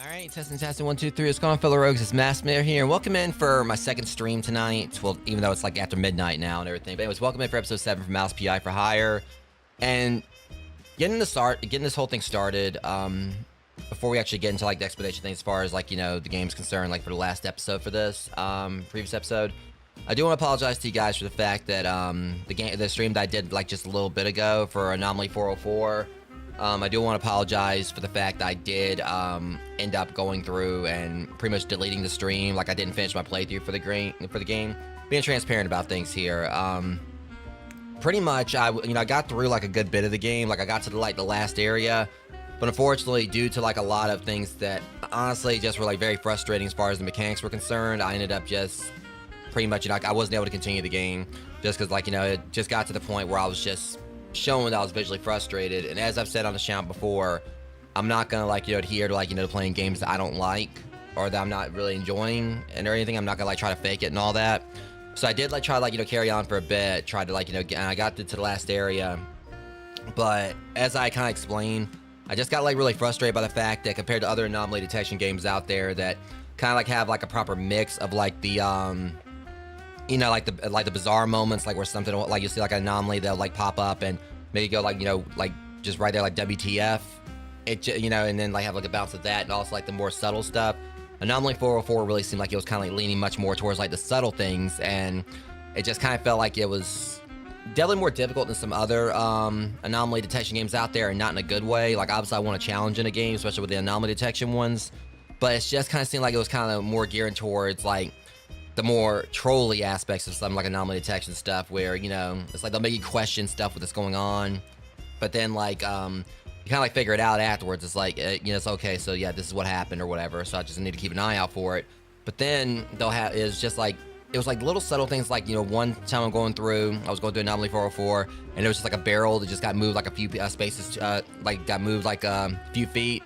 Alright, testing 1, 2, 3. What's going on, fellow rogues? It's Maskmare here, and welcome in for my second stream tonight. Well, even though it's like after midnight now and everything. But anyways, welcome in for episode 7 from Mouse PI for Hire. And getting this whole thing started, before we actually get into like the explanation thing as far as like, you know, the game's concerned, like for the last episode for this, previous episode. I do want to apologize to you guys for the fact that the stream that I did like just a little bit ago for Anomaly 404. I do want to apologize for the fact that I did end up going through and pretty much deleting the stream. Like I didn't finish my playthrough for the game. Being transparent about things here. Pretty much, I got through like a good bit of the game. Like I got to the last area, but unfortunately, due to like a lot of things that honestly just were like very frustrating as far as the mechanics were concerned, I ended up just pretty much I wasn't able to continue the game just because like it just got to the point where I was just showing that I was visually frustrated. And as I've said on the channel before, I'm not gonna like adhere to like playing games that I don't like or that I'm not really enjoying and or anything. I'm not gonna like try to fake it and all that. So I did like try like carry on for a bit, tried to like and I got to the last area, but as I kind of explained, I just got like really frustrated by the fact that compared to other anomaly detection games out there that kind of like have like a proper mix of like the like the bizarre moments, like where something like you see like an anomaly that'll like pop up and maybe go like like just right there like WTF, it and then like have like a bounce of that, and also like the more subtle stuff. Anomaly 404 really seemed like it was kind of like leaning much more towards like the subtle things, and it just kind of felt like it was definitely more difficult than some other anomaly detection games out there, and not in a good way. Like obviously I want a challenge in a game, especially with the anomaly detection ones, but it's just kind of seemed like it was kind of more geared towards like the more trolly aspects of something like anomaly detection stuff, where it's like they'll make you question stuff with what's going on, but then like you kind of like figure it out afterwards. It's like it's okay, so yeah, this is what happened or whatever, so I just need to keep an eye out for it. But then they'll have it was like little subtle things, like one time I was going through Anomaly 404, and it was just like a barrel that just got moved like a few spaces, like got moved like a few feet,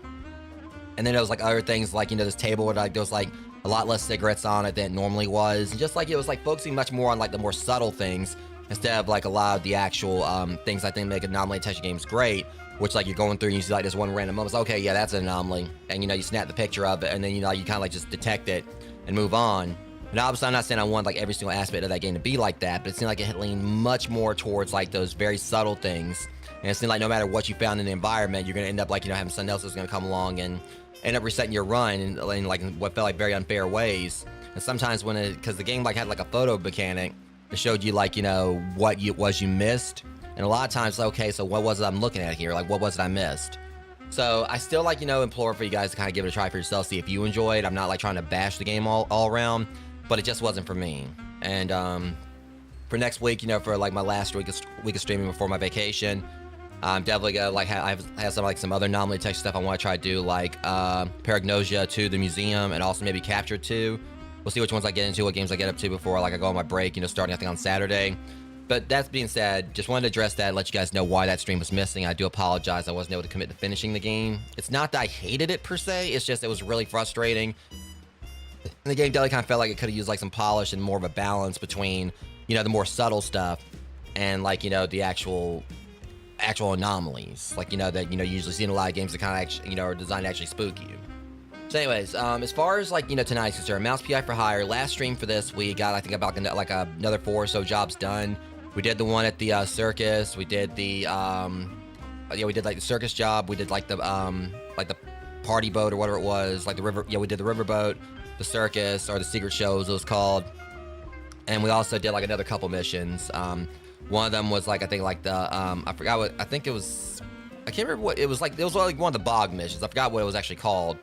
and then there was like other things like this table where like there was like a lot less cigarettes on it than it normally was, and just like it was like focusing much more on like the more subtle things instead of like a lot of the actual things I think make anomaly detection games great, which like you're going through and you see like this one random moment, it's like, okay, yeah, that's an anomaly, and you snap the picture of it, and then you kind of like just detect it and move on. And obviously I'm not saying I want like every single aspect of that game to be like that, but it seemed like it leaned much more towards like those very subtle things, and it seemed like no matter what you found in the environment, you're gonna end up like having something else that's gonna come along and end up resetting your run in like what felt like very unfair ways. And sometimes because the game like had like a photo mechanic, it showed you like what you missed, and a lot of times, okay, so what was it I'm looking at here, like what was it I missed? So I still like implore for you guys to kind of give it a try for yourself, see if you enjoy it. I'm not like trying to bash the game all around, but it just wasn't for me. And for next week, for like my last week of streaming before my vacation, I'm definitely gonna like I have some other anomaly detection stuff I want to try to do, like Paragnosia 2, the museum, and also maybe Capture 2. We'll see which ones I get into, what games I get up to before like I go on my break, starting I think on Saturday. But that being said, just wanted to address that, let you guys know why that stream was missing. I do apologize. I wasn't able to commit to finishing the game. It's not that I hated it per se. It's just it was really frustrating. And the game definitely kind of felt like it could have used like some polish and more of a balance between, you know, the more subtle stuff and like, you know, the actual anomalies. Like, you know, that, you know, you usually see in a lot of games that kind of actually, you know, are designed to actually spook you. So anyways, as far as like, you know, tonight's concerned, Mouse PI for Hire, last stream for this, we got, I think, about like another 4 or so jobs done. We did the one at the circus. We did the, yeah, we did like the circus job. We did like the party boat or whatever it was, like the river. Yeah, we did the river boat, the circus, or the secret shows it was called. And we also did like another couple missions. One of them was like, I think like the, I forgot what, I think it was, I can't remember what, it was like one of the bog missions. I forgot what it was actually called.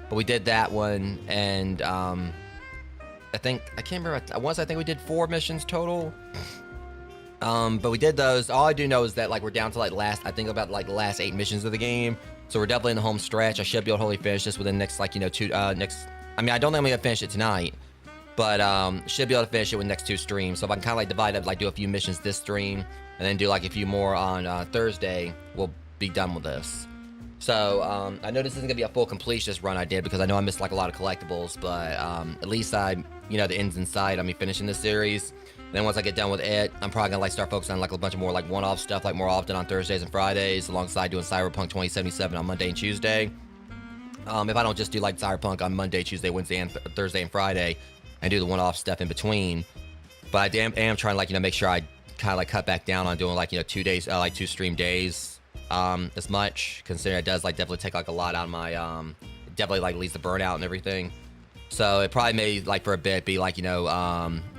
But we did that one, and I can't remember, I think we did 4 missions total. But we did those. All I do know is that like we're down to like the last 8 missions of the game. So we're definitely in the home stretch. I should be able to hopefully finish this within the next, like, you know, I mean, I don't think I'm gonna finish it tonight, but should be able to finish it with the next 2 streams. So if I can kind of like divide up, like do a few missions this stream, and then do like a few more on Thursday, we'll be done with this. So I know this isn't gonna be a full completionist run I did, because I know I missed like a lot of collectibles, but at least you know, the ends in sight on me finishing this series. Then once I get done with it, I'm probably gonna like start focusing on like a bunch of more like one-off stuff, like more often on Thursdays and Fridays, alongside doing Cyberpunk 2077 on Monday and Tuesday. If I don't just do like Cyberpunk on Monday, Tuesday, Wednesday, and Thursday and Friday, and do the one-off stuff in between. But I am trying to, like, you know, make sure I kind of like cut back down on doing like, you know, 2 days, like 2 stream days, as much, considering it does like definitely take like a lot out of my, definitely like leads to burnout and everything. So it probably may like for a bit be like, you know,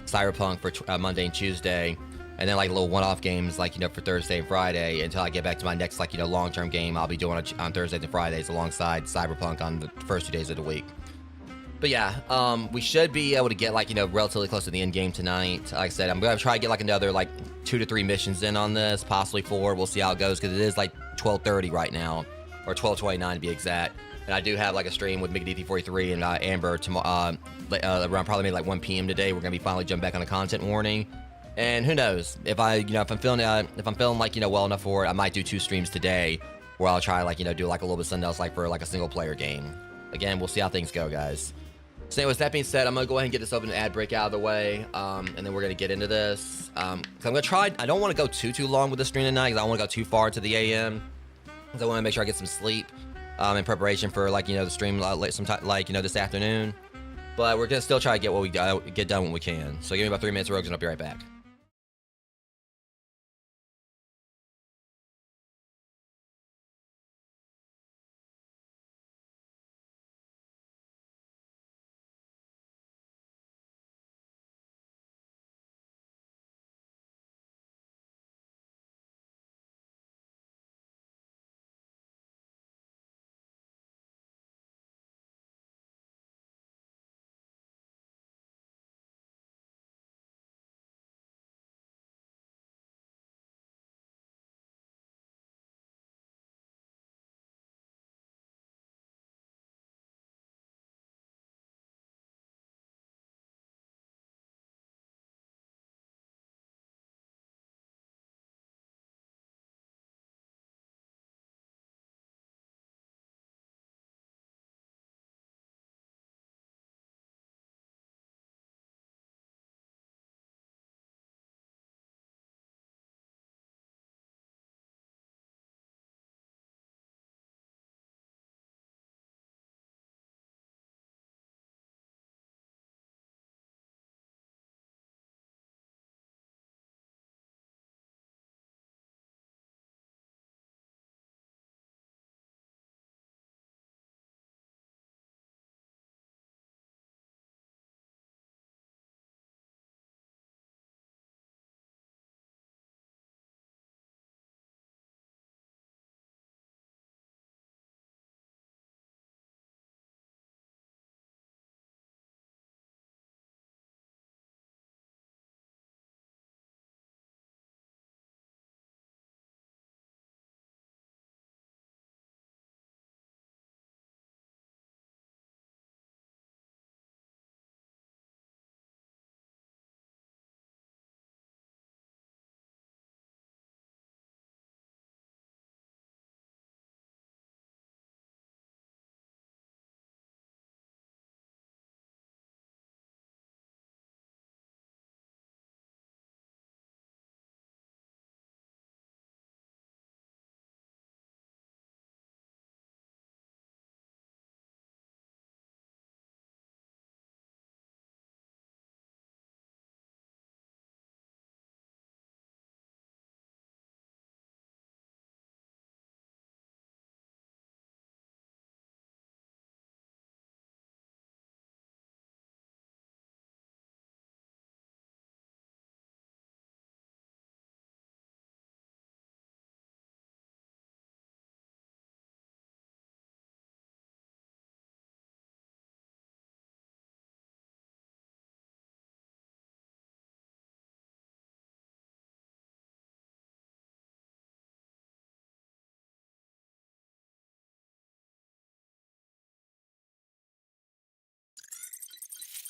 Cyberpunk for Monday and Tuesday, and then like little one-off games like, you know, for Thursday and Friday, until I get back to my next, like, you know, long-term game I'll be doing on Thursdays and Fridays alongside Cyberpunk on the first 2 days of the week. But yeah, we should be able to get like, you know, relatively close to the end game tonight. Like I said, I'm gonna try to get like another like 2 to 3 missions in on this, possibly 4. We'll see how it goes, because it is like 12:30 right now, or 12:29 to be exact. And I do have like a stream with McDT43 and Amber tomorrow, around probably maybe like 1 p.m. today. We're gonna be finally jumping back on a content warning, and who knows, if I'm feeling like, you know, well enough for it, I might do 2 streams today, where I'll try like, you know, do like a little bit of something else, like for like a single player game. Again, we'll see how things go, guys. So anyways, that being said, I'm gonna go ahead and get this open ad break out of the way, and then we're gonna get into this. So I'm gonna try. I don't want to go too long with the stream tonight, because I don't want to go too far to the AM, because I want to make sure I get some sleep, in preparation for, like, you know, the stream sometime, like, you know, this afternoon. But we're gonna still try to get what we get done when we can. So give me about 3 minutes, Rogues, and I'll be right back.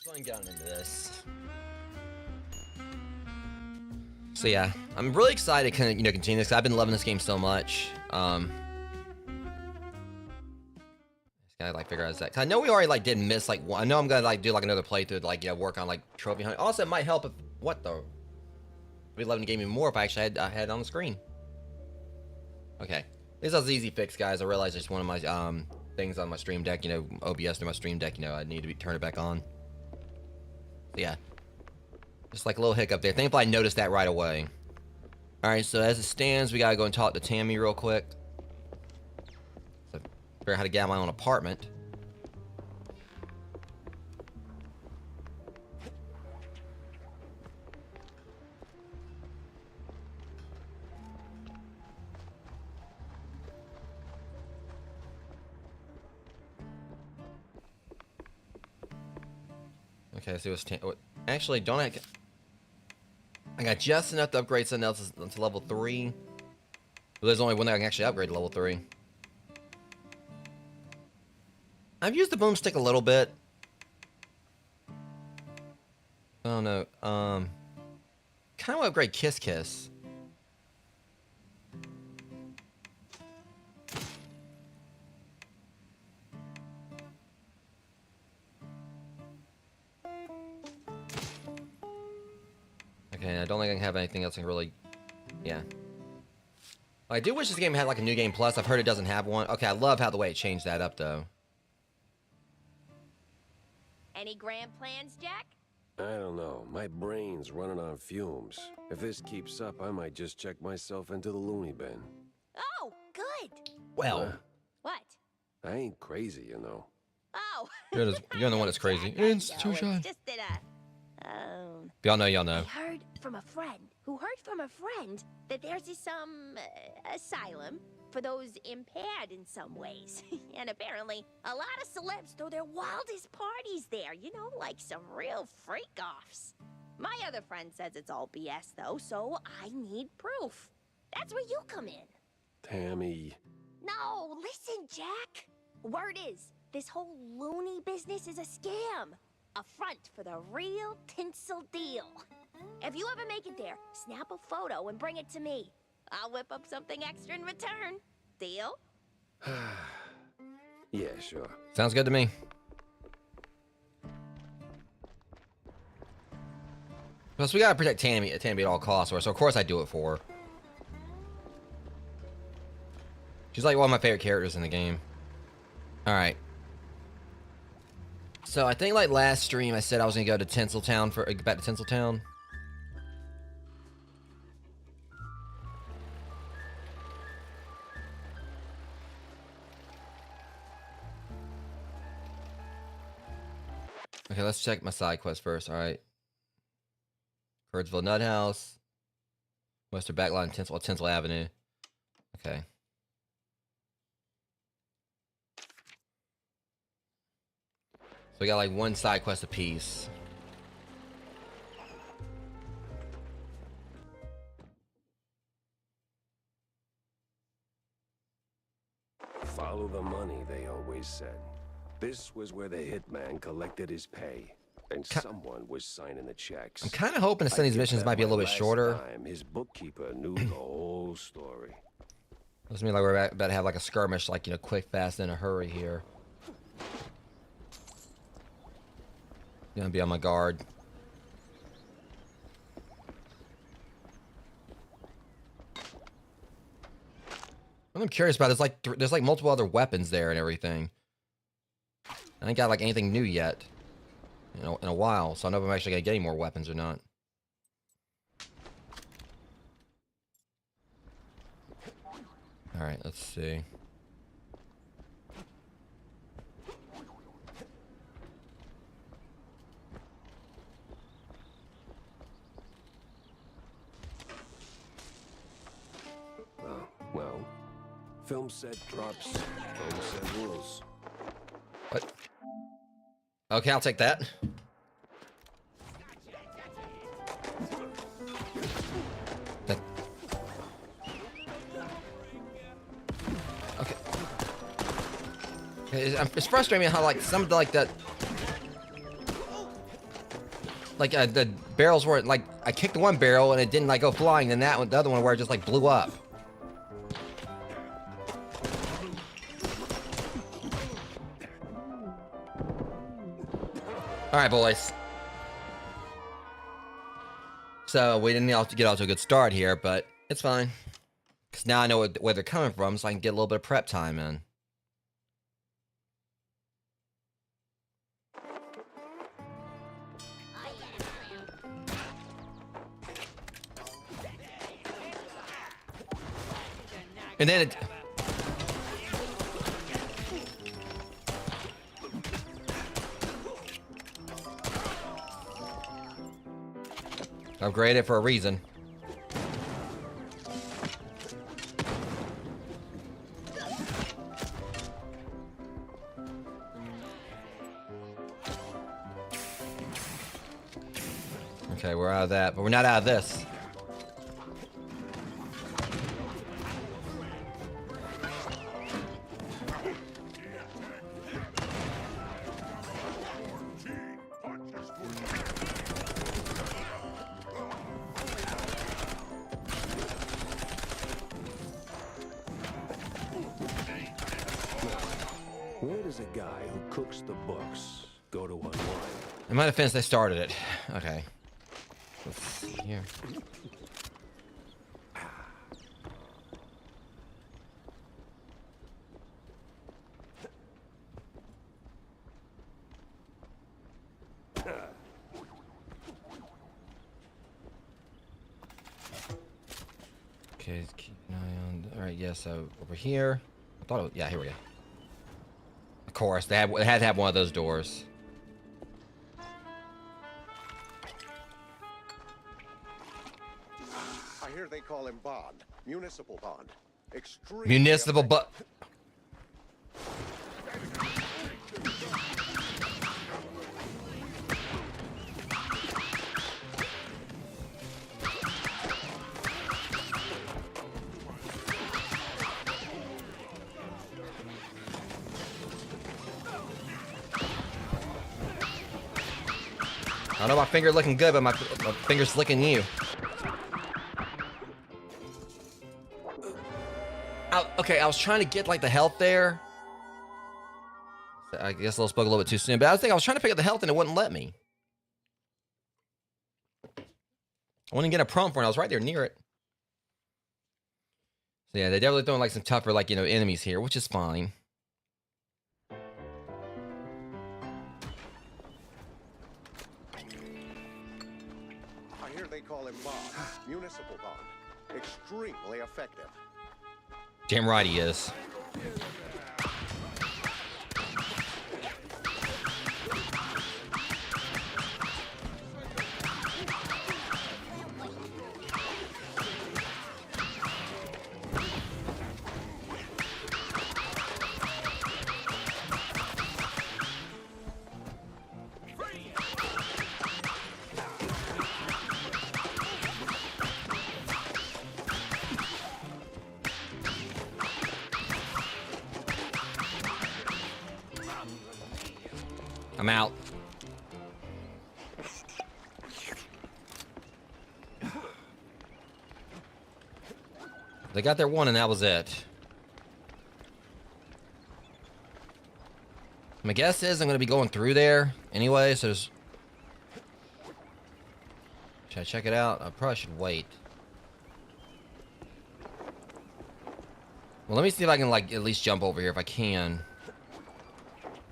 go and get into this. So yeah, I'm really excited to continue this. I've been loving this game so much. Just gotta like figure out that. 'Cause I know we already like did miss like one. I know I'm gonna like do like another playthrough to like work on like trophy hunting. Also, it might help if what the. We'd love the game even more if I actually had it on the screen. Okay, this is an easy fix, guys. I realized it's one of my things on my stream deck. OBS to my stream deck. I need to turn it back on. So yeah. Just like a little hiccup there. Thankfully, I noticed that right away. Alright, so as it stands, we gotta go and talk to Tammy real quick. So, figure out how to get out my own apartment. Okay, let's see what's actually, don't I got just enough to upgrade something else to level 3. But there's only one that I can actually upgrade to level 3. I've used the boomstick a little bit. I don't know. Kind of want to upgrade Kiss Kiss. Okay, I don't think I can have anything else I can really... Yeah. I do wish this game had like a new game plus. I've heard it doesn't have one. Okay, I love how the way it changed that up though. Any grand plans, Jack? I don't know. My brain's running on fumes. If this keeps up, I might just check myself into the loony bin. Oh, good. Well. What? I ain't crazy, you know. Oh. You're the one that's crazy. Institution. It's just that, Y'all know, y'all know. I heard from a friend who heard from a friend that there's this, asylum for those impaired in some ways. And apparently, a lot of celebs throw their wildest parties there, like some real freak-offs. My other friend says it's all BS, though, so I need proof. That's where you come in. Tammy. No, listen, Jack. Word is, this whole loony business is a scam. A front for the real tinsel deal. If you ever make it there, snap a photo and bring it to me. I'll whip up something extra in return. Deal? Yeah, sure. Sounds good to me. Plus, we gotta protect Tammy at all costs, so of course I do it for her. She's like one of my favorite characters in the game. Alright. So I think like last stream I said I was gonna go to Tinseltown back to Tinseltown. Okay, let's check my side quest first. All right. Curdsville Nut House. Western Backline, Tinsel Avenue. Okay. So we got like one side quest apiece. Follow the money, they always said. This was where the hitman collected his pay, and someone was signing the checks. I'm kind of hoping some of these missions might be a little bit shorter. His bookkeeper knew the whole story. Looks to me like we're about to have like a skirmish, like, quick, fast, in a hurry here. Gonna be on my guard. What I'm curious about is like there's like multiple other weapons there and everything. I ain't got like anything new yet, in a while. So I don't know if I'm actually gonna get any more weapons or not. All right, let's see. Well, film set drops, film set rules. What? Okay, I'll take that. Okay. It's frustrating how like some of the like that. Like the barrels were like I kicked one barrel and it didn't like go flying, and that one, the other one where it just like blew up. All right, boys. So we didn't get off to a good start here, but it's fine. Because now I know where they're coming from, so I can get a little bit of prep time in. And then it... Upgrade it for a reason. Okay, we're out of that, but we're not out of this. Where does a guy who cooks the books go to unwind? In my defense, they started it. Okay. Let's see here. Okay, let's keep an eye on. All right, yeah. So over here, I thought. Yeah, here we go. Of course, they had to have one of those doors. I hear they call him bond. Municipal bond. Extreme. Municipal but. I know my finger looking good, but my finger's licking you. Okay, I was trying to get like the health there. I guess I spoke a little bit too soon, but I was trying to pick up the health and it wouldn't let me. I wouldn't get a prompt for it. I was right there near it. So yeah, they definitely throwing like some tougher, like, you know, enemies here, which is fine. I hear they call him bond. Municipal bond. Extremely effective. Damn right he is. I'm out. They got their one and that was it. My guess is I'm going to be going through there anyway, so there's... Should I check it out? I probably should wait. Well, let me see if I can, like, at least jump over here if I can.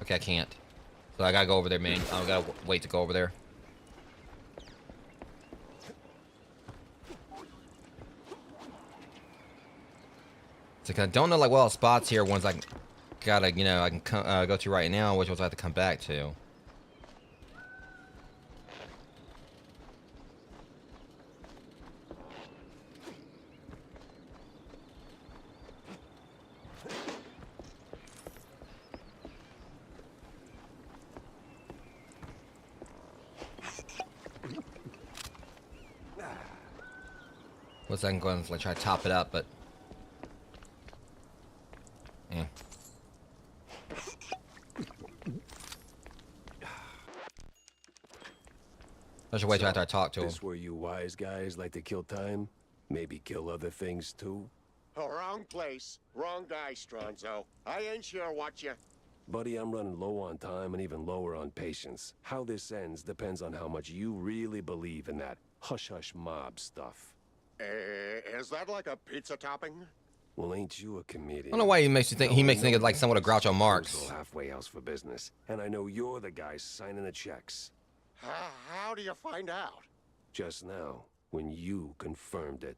Okay, I can't. So I gotta go over there, man. I gotta wait to go over there. It's like I don't know, like, well, spots here. Ones I gotta, you know, I can go to right now, which ones I have to come back to. Looks like I'm going to like, try to top it up, but... Yeah. I should wait till after I talk to him. This where you wise guys like to kill time? Maybe kill other things too? Oh, wrong place. Wrong guy, Stronzo. I ain't sure what you... Buddy, I'm running low on time and even lower on patience. How this ends depends on how much you really believe in that hush-hush mob stuff. Is that like a pizza topping? Well, ain't you a comedian? I don't know why he makes you think it like somewhat of Groucho Marx. Halfway house for business, and I know you're the guy signing the checks. How do you find out? Just now, when you confirmed it.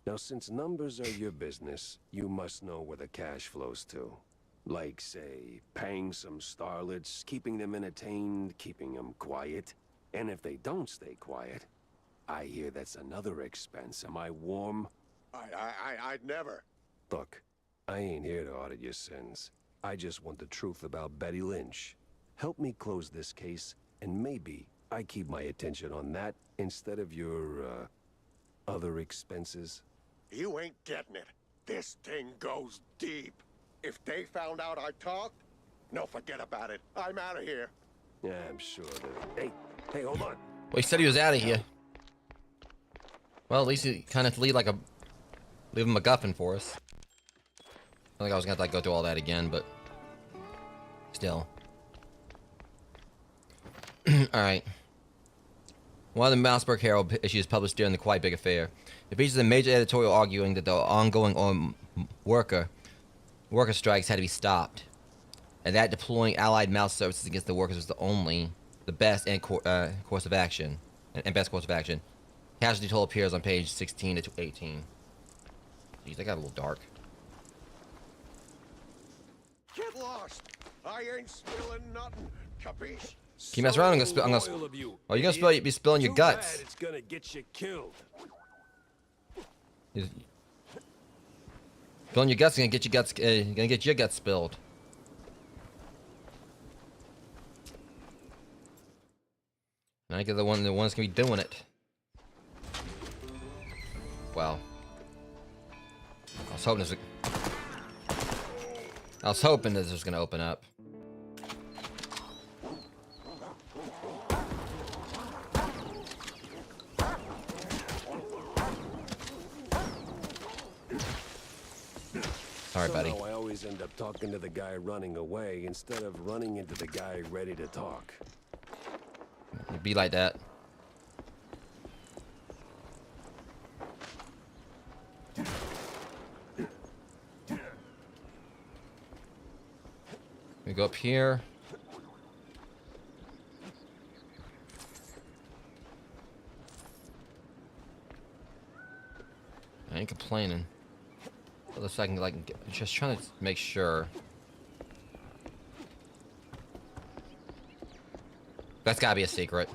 Now, since numbers are your business, you must know where the cash flows to. Like, say, paying some starlets, keeping them entertained, keeping them quiet. And if they don't stay quiet, I hear that's another expense. Am I warm? I'd never. Look, I ain't here to audit your sins. I just want the truth about Betty Lynch. Help me close this case, and maybe I keep my attention on that instead of your, other expenses. You ain't getting it. This thing goes deep. If they found out I talked, no, forget about it. I'm out of here. Yeah, I'm sure that... Hey, hold on. Well, he said he was out of here. Well, at least he kind of leave a MacGuffin for us. I think I was gonna have to like, go through all that again, but still. Alright. One of the Mouseburg Herald issues published during the Quite Big Affair. It features a major editorial arguing that the ongoing worker strikes had to be stopped, and that deploying Allied mouse services against the workers was the best course of action. Casualty toll appears on page 16 to 18. Jeez, that got a little dark. Get lost. I ain't spilling nothing. Capiche? Keep messing around. I'm gonna So loyal of you, oh, you're idiot. gonna be spilling your Too guts. bad it's gonna get you killed. Spilling your guts is gonna get your guts spilled. And I get the one that's gonna be doing it. Wow. I was hoping this was gonna open up. Sorry, buddy. Somehow I always end up talking to the guy running away instead of running into the guy ready to talk. It'd be like that. We go up here. I ain't complaining. Well, if I can, like, just trying to make sure. That's gotta be a secret.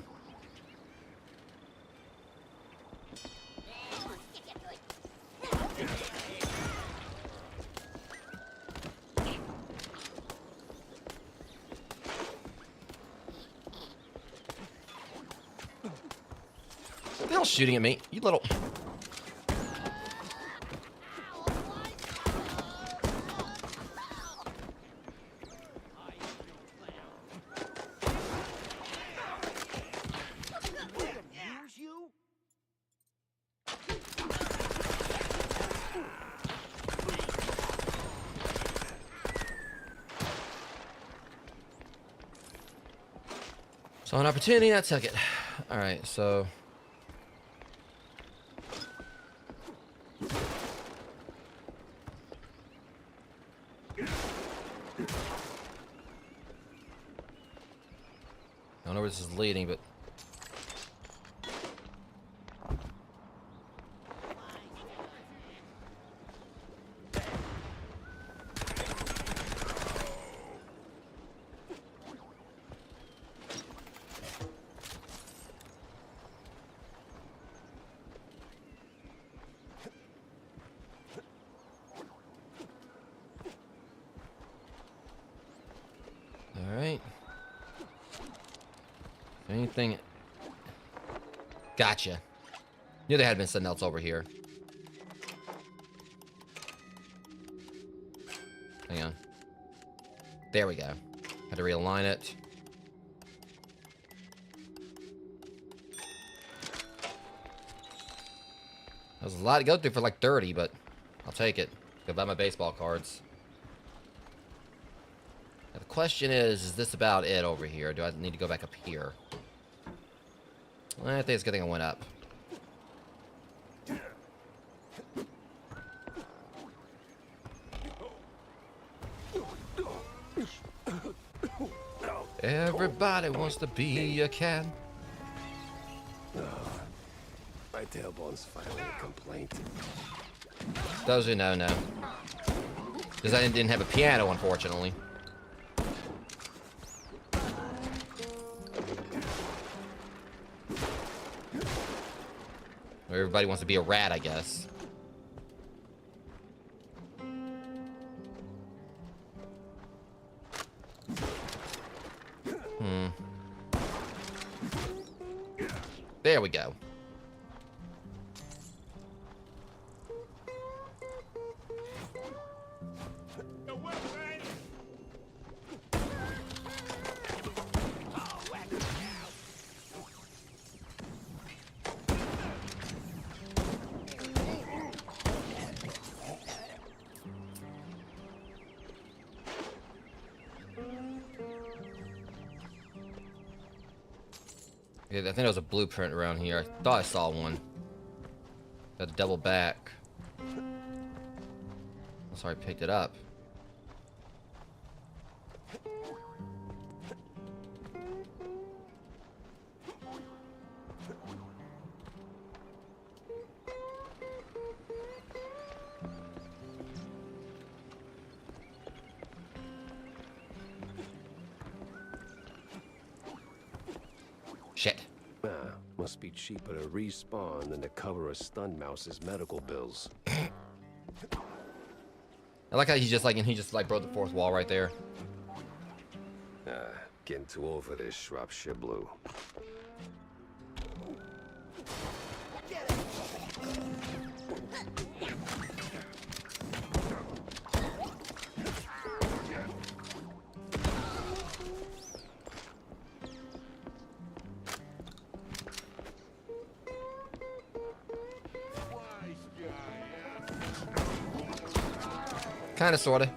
What the hell's shooting at me? You little... So an opportunity, I took it. Alright, so... I don't know where this is leading, but... Alright. Anything... Gotcha. Knew there had been something else over here. Hang on. There we go. Had to realign it. There's a lot to go through for like 30, but I'll take it. Go buy my baseball cards. Now the question is this about it over here? Do I need to go back up here? Well, I think it's a good thing I went up. Everybody wants to be a cat. My tailbone's finally a complaint. Those who know. Because I didn't have a piano, unfortunately. Everybody wants to be a rat, I guess. There we go. Yeah, I think there was a blueprint around here. I thought I saw one. Got to double back. I'm sorry, I picked it up. Shit. Must be cheaper to respawn than to cover a stun mouse's medical bills. I like how he just broke the fourth wall right there. Getting too old for this Shropshire Blue. Kinda, sorta.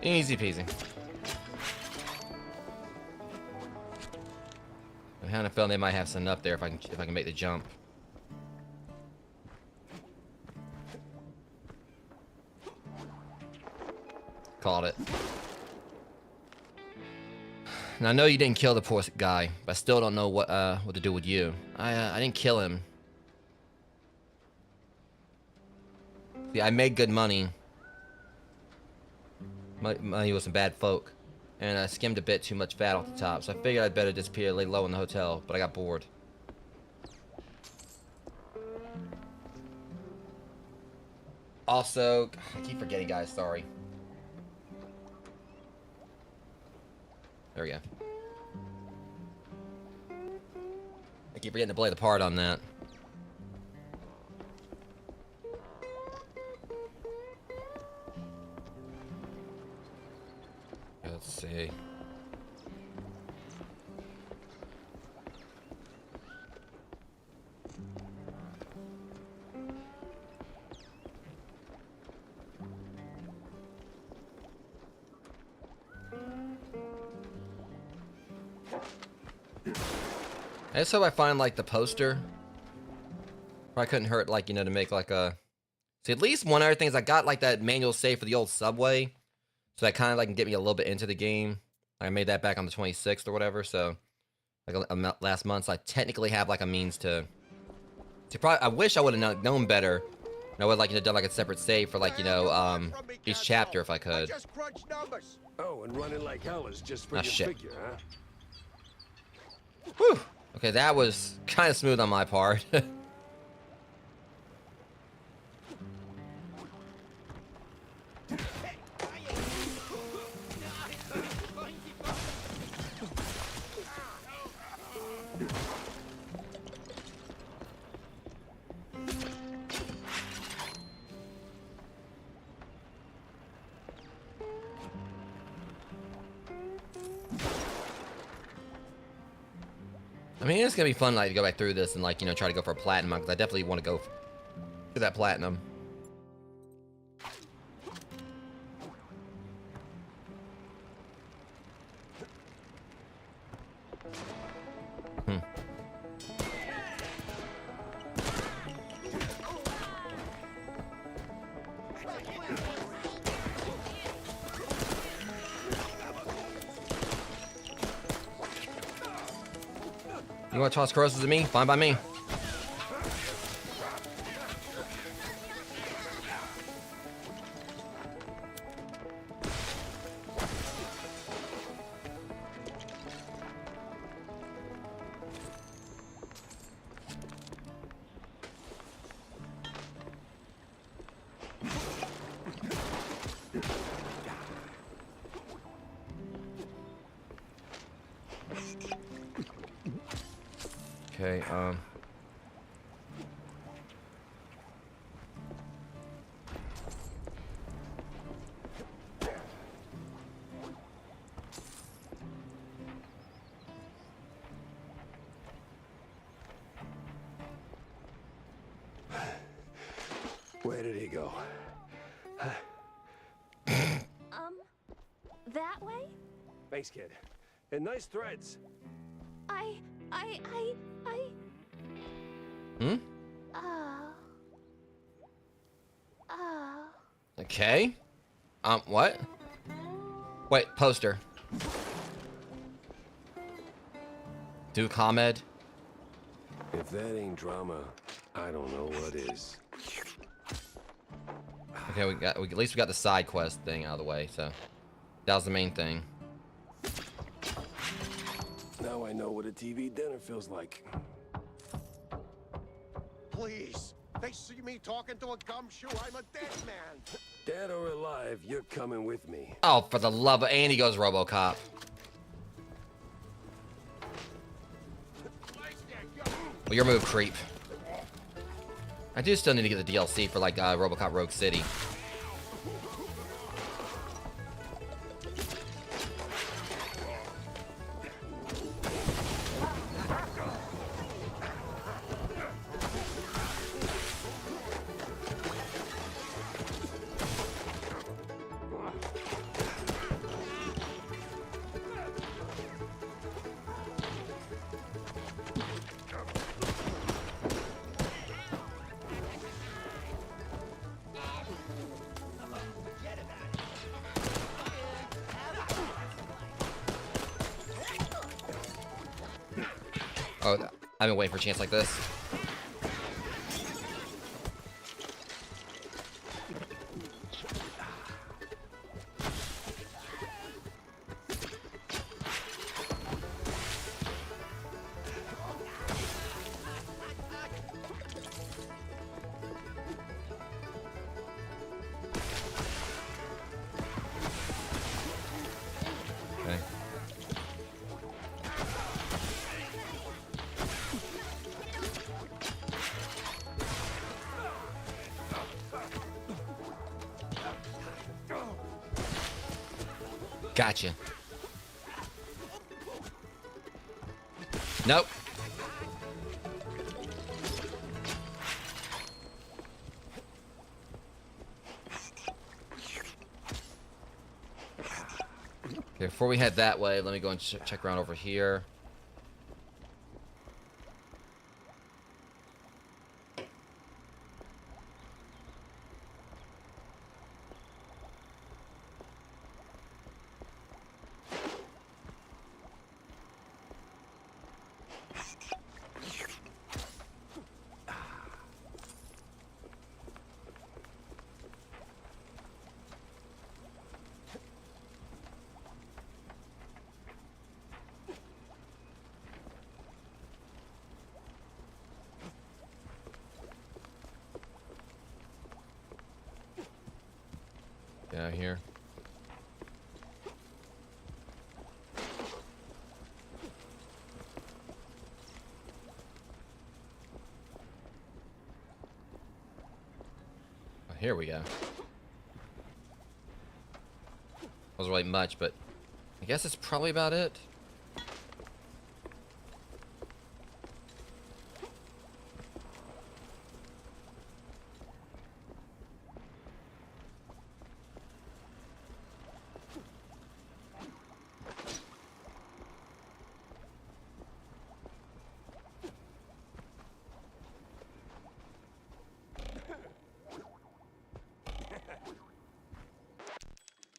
Easy peasy. I kind of feel they might have some up there if I can make the jump. Called it. Now I know you didn't kill the poor guy, but I still don't know what to do with you. I didn't kill him. See, I made good money. Money with some bad folk. And I skimmed a bit too much fat off the top, so I figured I'd better disappear, lay low in the hotel, but I got bored. Also, I keep forgetting, guys, sorry. There we go. I keep forgetting to play the part on that. Let's see. I just hope I find like the poster. Probably couldn't hurt, like, you know, to make like a. See, at least one other thing is I got like that manual save for the old subway. So that kind of like can get me a little bit into the game. I made that back on the 26th or whatever, so like last month. So I technically have like a means to probably. I wish I would have known better. And I would like, you know, done like a separate save for like, you know, each chapter if I could. Oh, and running like hell is just for Ah, your shit. figure, huh? Whew. Okay, that was kind of smooth on my part. I mean, it's gonna be fun, like, to go back through this and, like, you know, try to go for a platinum, because I definitely want to go for that platinum. You want to toss corrosives at me? Fine by me. Okay, Where did he go? That way? Thanks, kid. And nice threads. I... Hmm? Oh. Oh. Okay. What? Wait, poster. Duke Hamed. If that ain't drama, I don't know what is. Okay, at least we got the side quest thing out of the way, so that was the main thing. Now I know what a TV dinner feels like. Please. They see me talking to a gumshoe. I'm a dead man. Dead or alive, you're coming with me. Oh, for the love of... And he goes RoboCop. Well, your move, creep. I do still need to get the DLC for, like, RoboCop Rogue City. Oh, I've been waiting for a chance like this. Okay. Gotcha. Nope. Okay, before we head that way, let me go and check around over here. Get out here. Oh, here we go. Wasn't really much, but I guess it's probably about it.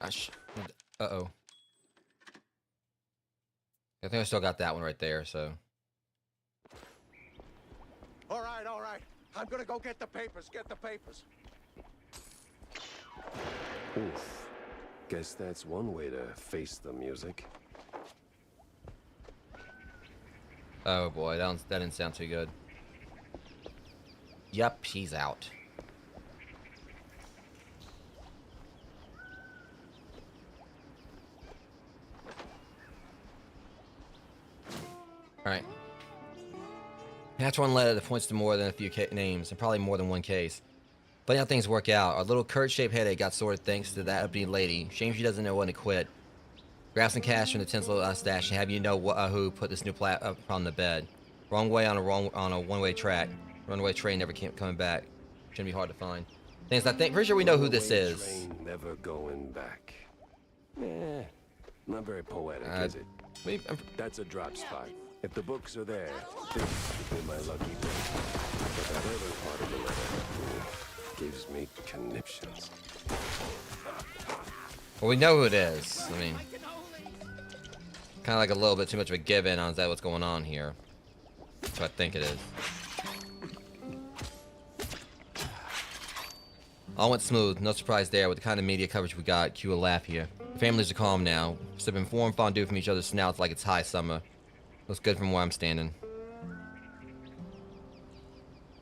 Uh-oh. I think I still got that one right there, so. All right, all right. I'm gonna go get the papers. Get the papers. Oof. Guess that's one way to face the music. Oh boy, that didn't sound too good. Yep, he's out. Alright. That's one letter that points to more than a few names, and probably more than one case. Funny how things work out. Our little curd-shaped headache got sorted thanks to that uppity lady. Shame she doesn't know when to quit. Grab some cash from the tinsel stash and have you know who put this new plat up on the bed. Wrong way on a one-way track. Runaway train never came coming back. Shouldn't be hard to find. Things I think pretty sure we know who this is. Train never going back. Eh, not very poetic, is it? That's a drop spot. If the books are there, this should be my lucky break. But that other part of the letter gives me conniptions. Well, we know who it is. I mean, kind of like a little bit too much of a give-in on that what's going on here. That's what I think it is. All went smooth. No surprise there. With the kind of media coverage we got, cue a laugh here. The families are calm now. Sipping warm fondue from each other's snouts like it's high summer. Looks good from where I'm standing.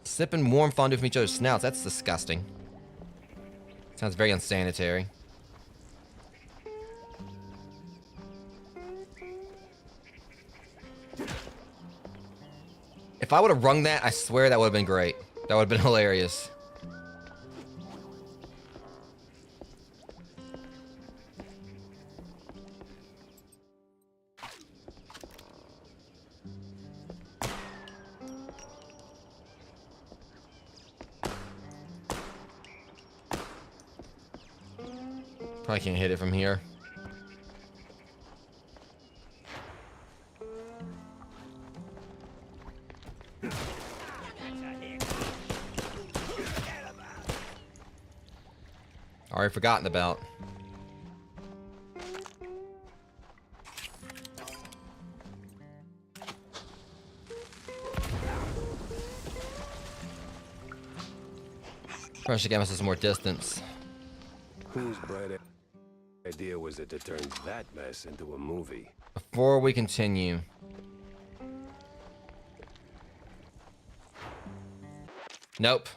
Sipping warm fondue from each other's snouts. That's disgusting. Sounds very unsanitary. If I would have rung that, I swear that would have been great. That would have been hilarious. Probably can't hit it from here. Already forgotten about. Probably should give us some more distance. Whose bright idea was it to turn that mess into a movie? Before we continue. Nope.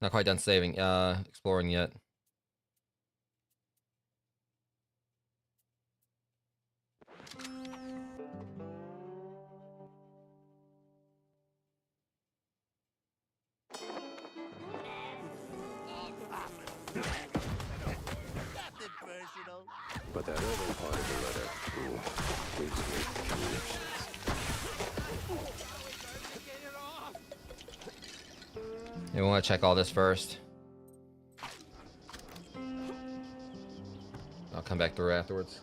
Not quite done saving, exploring yet. But that other part of the letter gives me conniptions. We want to check all this first. I'll come back through afterwards.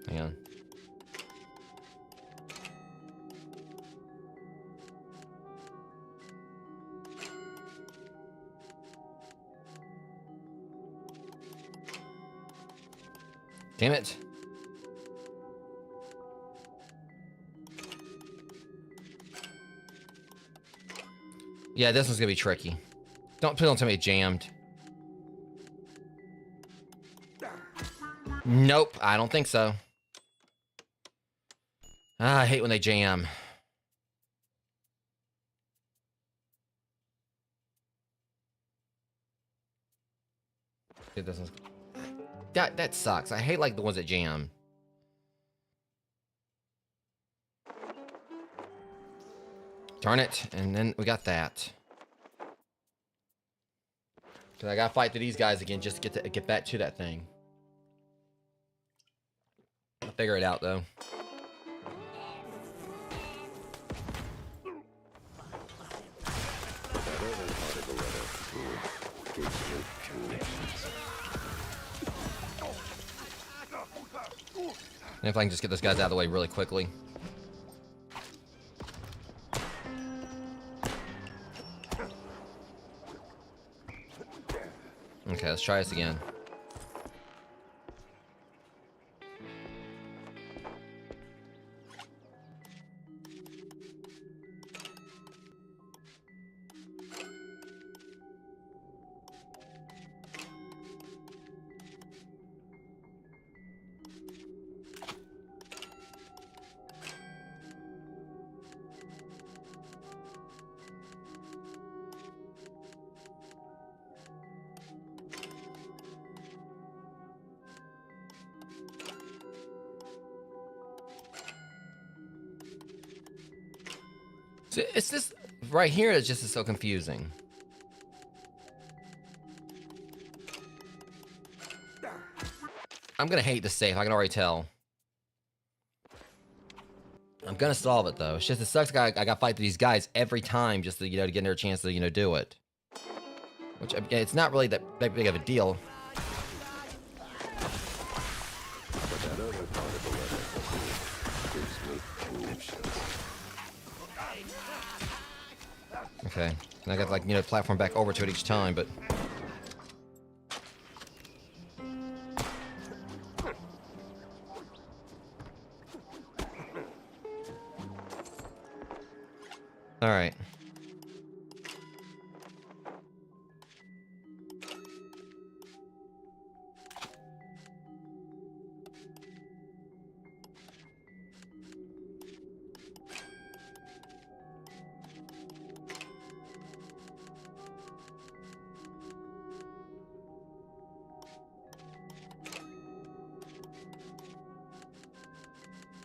Hang on. Damn it. Yeah, this one's gonna be tricky. Please don't tell me it jammed. Nope, I don't think so. I hate when they jam. It doesn't. That sucks. I hate like the ones that jam. Darn it! And then we got that. Cause I gotta fight through these guys again just to get back to that thing. Figure it out though. That other part of the letter gives me connections. And if I can just get those guys out of the way really quickly. Okay, let's try this again. So it's this right here that just is so confusing. I'm gonna hate this safe, I can already tell. I'm gonna solve it though. It's just it sucks. I gotta fight these guys every time just to to get their chance to do it. Which it's not really that big of a deal. But that other part of the letter gives me connections. Okay, and I got like platform back over to it each time, but. All right.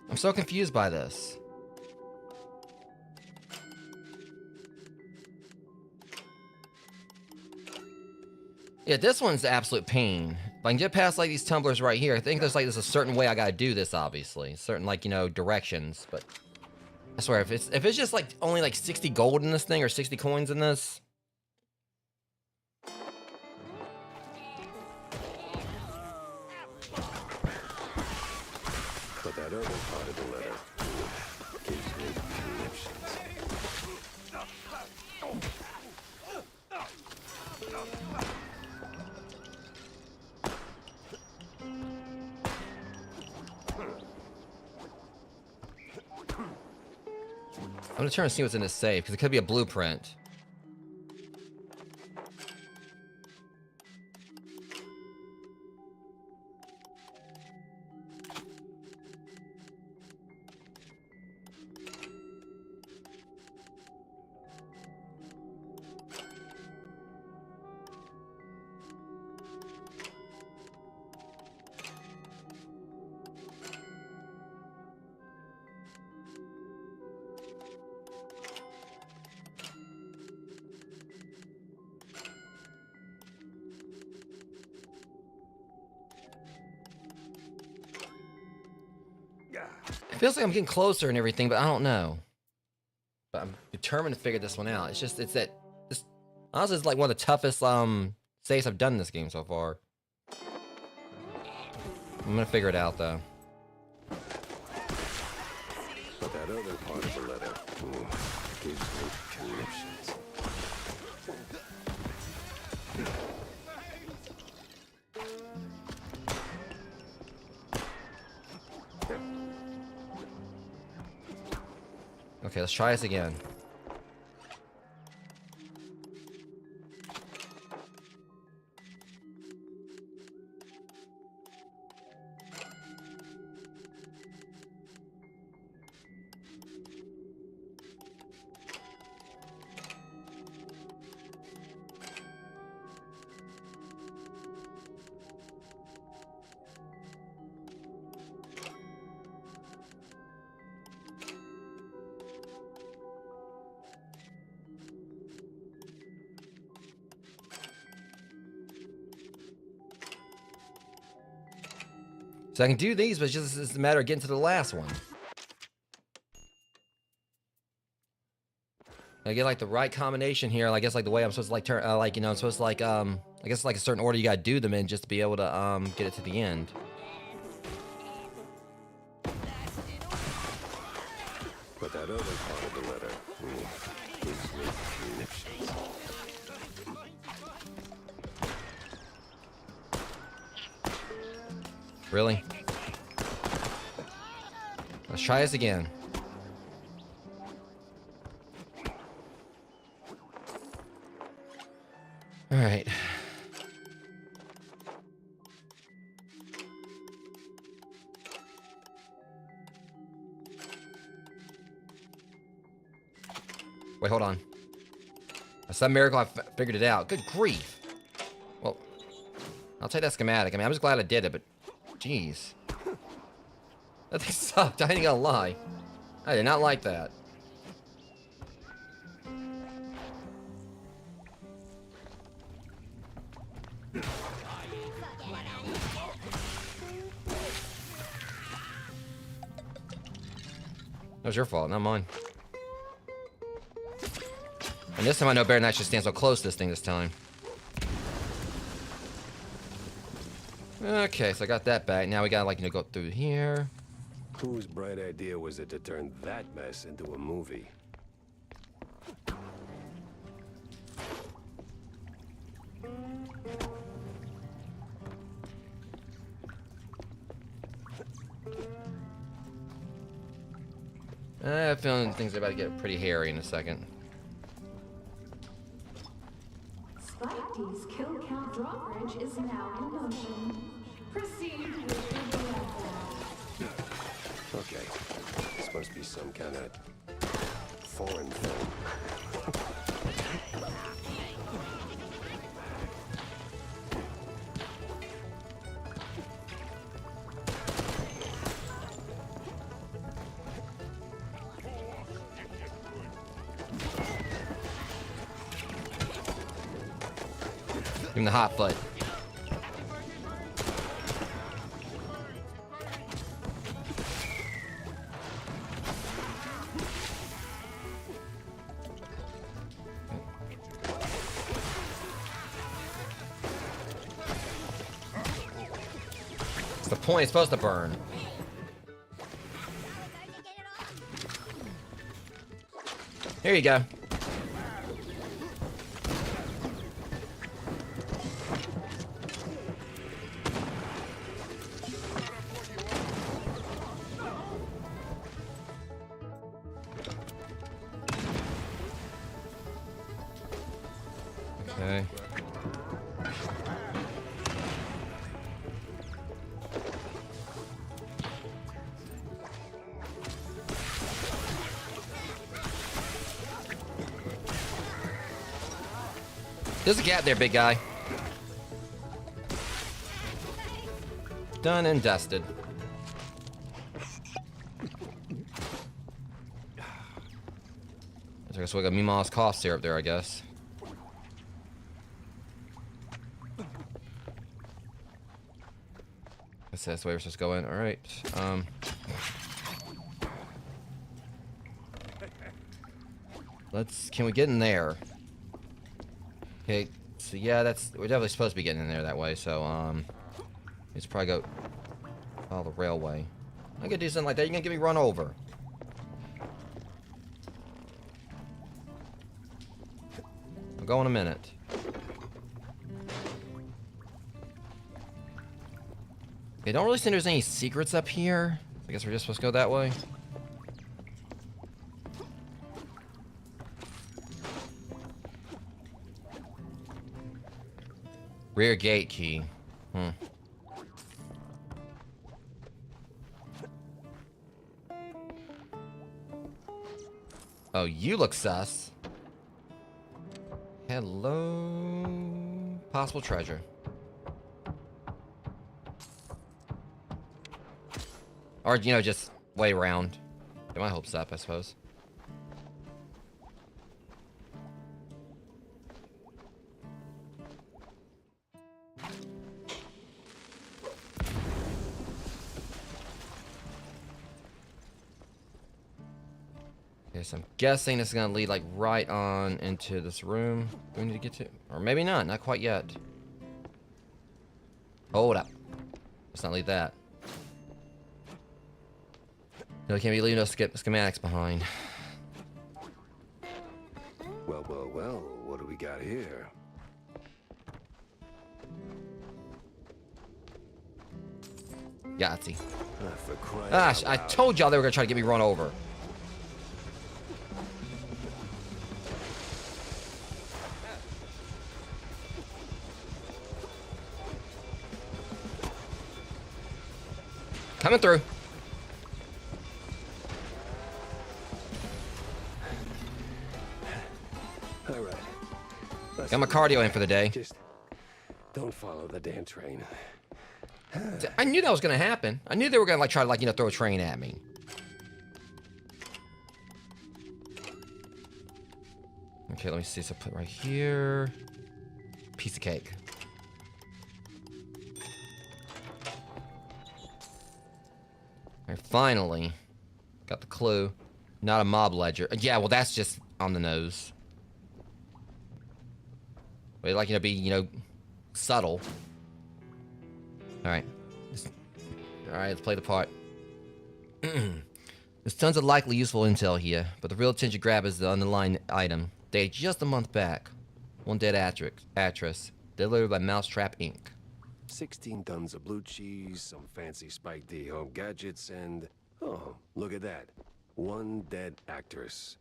I'm so confused by this. Yeah, this one's the absolute pain. If I can get past like these tumblers right here, I think there's a certain way I gotta do this, obviously. Certain directions, but I swear if it's just like only like 60 gold in this thing or 60 coins in this. But that other part of the letter gives me connections. I'm gonna turn and see what's in this safe, because it could be a blueprint. It feels like I'm getting closer and everything, but I don't know. But I'm determined to figure this one out. It's honestly, it's like one of the toughest saves I've done in this game so far. I'm gonna figure it out though. But that other part of the letter gives me connections. Okay, let's try this again. So I can do these, but it's a matter of getting to the last one. I get like the right combination here. I guess like the way I'm supposed to like turn, like, you know, I'm supposed to like, I guess like a certain order you gotta do them in just to be able to get it to the end. But that other part of the letter gives me conniptions. Really? Let's try this again. All right. Wait, hold on. By some miracle, I figured it out. Good grief. Well, I'll take that schematic. I mean, I'm just glad I did it, but jeez. That thing sucked. I ain't gonna lie. I did not like that. That was your fault, not mine. And this time I know better than I should stand so close to this thing this time. Okay, so I got that back. Now we gotta, like, you know, go through here. Whose bright idea was it to turn that mess into a movie? I have a feeling things are about to get pretty hairy in a second. Spidey's kill count drawbridge is now in motion. Proceed with the round. Okay. This must be some kind of foreign thing. Give him the hot foot. It's the point it's supposed to burn. Here you go. Okay. There's a gap there, big guy. Done and dusted. I guess we got Mima's cough syrup there, I guess. That's the way we're supposed to go in. All right. Can we get in there? Okay. So yeah, we're definitely supposed to be getting in there that way. So let's probably go follow the railway. I could do something like that. You're gonna get me run over. I'll go in a minute. Okay, don't really think there's any secrets up here. I guess we're just supposed to go that way. Rear gate key. Oh, you look sus. Hello. Possible treasure. Or, you know, just way around. Get my hopes up, I suppose. so I'm guessing this is gonna lead like right on into this room we need to get to. Or maybe not quite yet. Hold up. Let's not leave that. No, we can't be leaving those schematics behind. Well, well, well, what do we got here? Yahtzee. For crying Gosh, out I loud. told y'all they were gonna try to get me run over. Coming through. All right. Got my cardio in for the day. Just don't follow the damn train. I knew that was gonna happen. I knew they were gonna like try to like, you know, throw a train at me. Okay, let me see. So put right here. Piece of cake. Alright, finally. Got the clue. Not a mob ledger. Yeah, well that's just on the nose. But like, you know, be, you know, subtle. Alright. Alright, let's play the part. There's tons of likely useful intel here, but the real attention to grab is the underlying item. Dated just a month back. One dead actress. Delivered by Mousetrap Inc. 16 tons of blue cheese, some fancy Spike D home gadgets, and... Oh, look at that. One dead actress.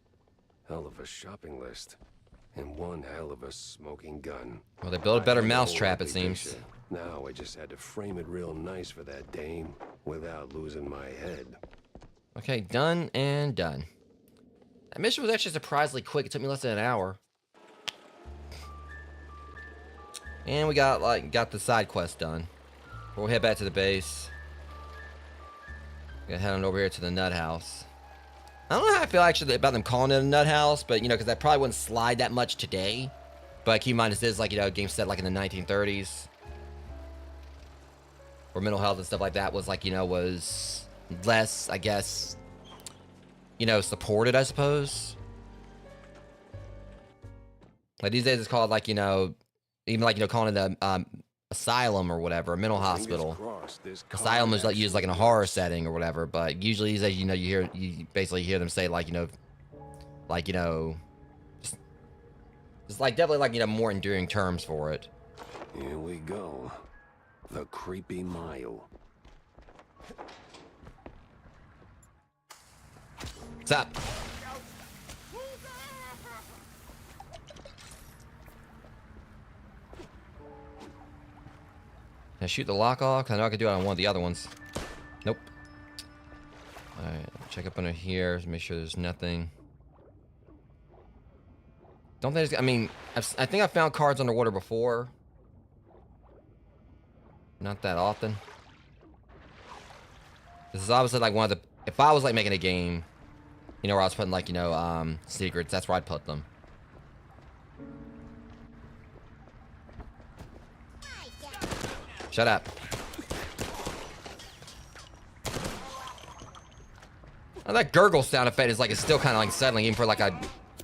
Hell of a shopping list. And one hell of a smoking gun. Well, they built a better I had the mousetrap, whole it seems. picture. Now I just had to frame it real nice for that dame without losing my head. Okay, done and done. That mission was actually surprisingly quick. It took me less than an hour. And we got the side quest done. We'll head back to the base. Gonna head on over here to the nut house. I don't know how I feel actually about them calling it a nut house, but you know, because that probably wouldn't slide that much today. But keep in mind, this is like, you know, a game set like in the 1930s, where mental health and stuff like that was like, you know, was less, I guess, you know, supported, I suppose. Like these days, it's called like, you know, even like, you know, calling it a asylum or whatever, a mental hospital. Asylum is like used like in a horror setting or whatever, but usually these days, you know, you basically hear them say like, you know, just like definitely like, you know, more enduring terms for it. Here we go. The creepy mile. What's up? Can I shoot the lock off? I know I could do it on one of the other ones. Nope. Alright, check up under here to make sure there's nothing. Don't they just, I mean, I think I found cards underwater before. Not that often. This is obviously like one of the, if I was like making a game, you know, where I was putting like, you know, secrets, that's where I'd put them. Shut up. Oh, that gurgle sound effect is like, it's still kind of like settling, even for like a,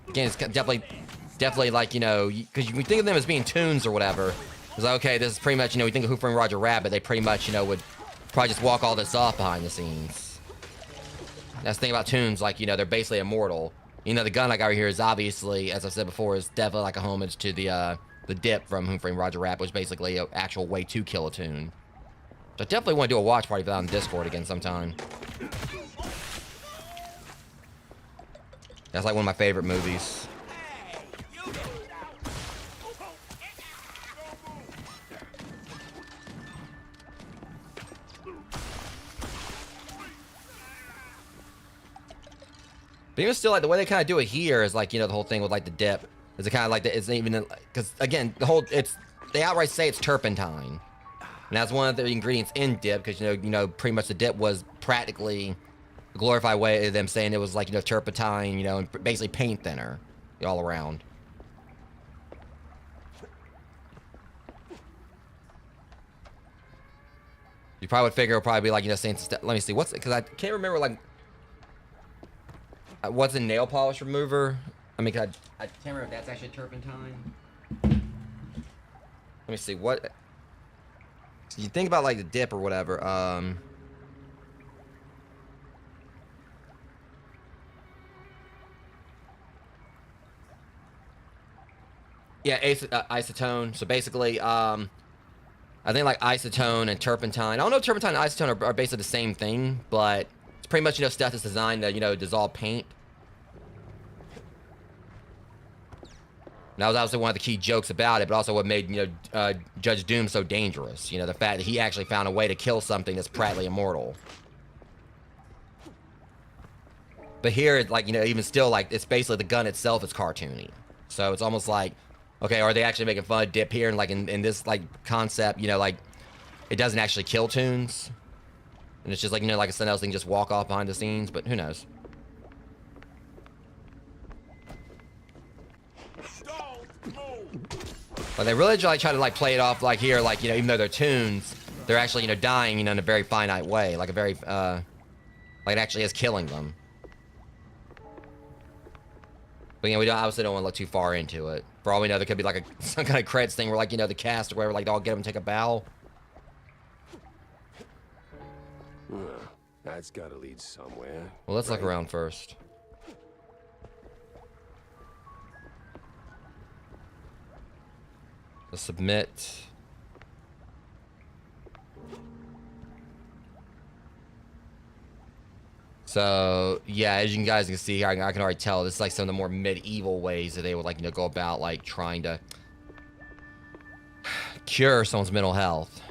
again, it's definitely like, you know, because you think of them as being tunes or whatever. It's like, okay, this is pretty much, you know, we think of Who Framed Roger Rabbit, they pretty much, you know, would probably just walk all this off behind the scenes. That's the thing about tunes, like, you know, they're basically immortal. You know, the gun I got right here is obviously, as I've said before, is definitely like a homage to the dip from Who Framed Roger Rabbit, which is basically an actual way to kill a tune. So I definitely want to do a watch party for that on Discord again sometime. That's like one of my favorite movies. But even still, like, the way they kind of do it here is like, you know, the whole thing with like the dip is it kind of like it's even, because again, they outright say it's turpentine, and that's one of the ingredients in dip, because you know pretty much the dip was practically a glorified way of them saying it was like, you know, turpentine, you know, and basically paint thinner all around. You probably would figure it would probably be like, you know, saying, let me see, what's it, because I can't remember, like, What's a nail polish remover? I mean, I can't remember if that's actually turpentine. Let me see what. So you think about like the dip or whatever. Yeah, isotone. So basically, I think like isotone and turpentine. I don't know if turpentine and isotone are basically the same thing, but it's pretty much, you know, stuff that's designed to, you know, dissolve paint. And that was obviously one of the key jokes about it, but also what made, you know, Judge Doom so dangerous. You know, the fact that he actually found a way to kill something that's practically immortal. But here, it's like, you know, even still, like, it's basically the gun itself is cartoony. So it's almost like, okay, are they actually making fun of dip here? And like in this like concept, you know, like it doesn't actually kill tunes. And it's just like, you know, like something else they can just walk off behind the scenes, but who knows? But they really try to like play it off like here, like, you know, even though they're tunes, they're actually, you know, dying, you know, in a very finite way, like a very, like it actually is killing them. But, you know, we obviously don't want to look too far into it. For all we know, there could be like some kind of credits thing where, like, you know, the cast or whatever, like, they all get them and take a bow. That's gotta lead somewhere. Well, let's look around first. Let's submit. So, yeah, as you guys can see here, I can already tell this is like some of the more medieval ways that they would, like, you know, go about, like, trying to cure someone's mental health.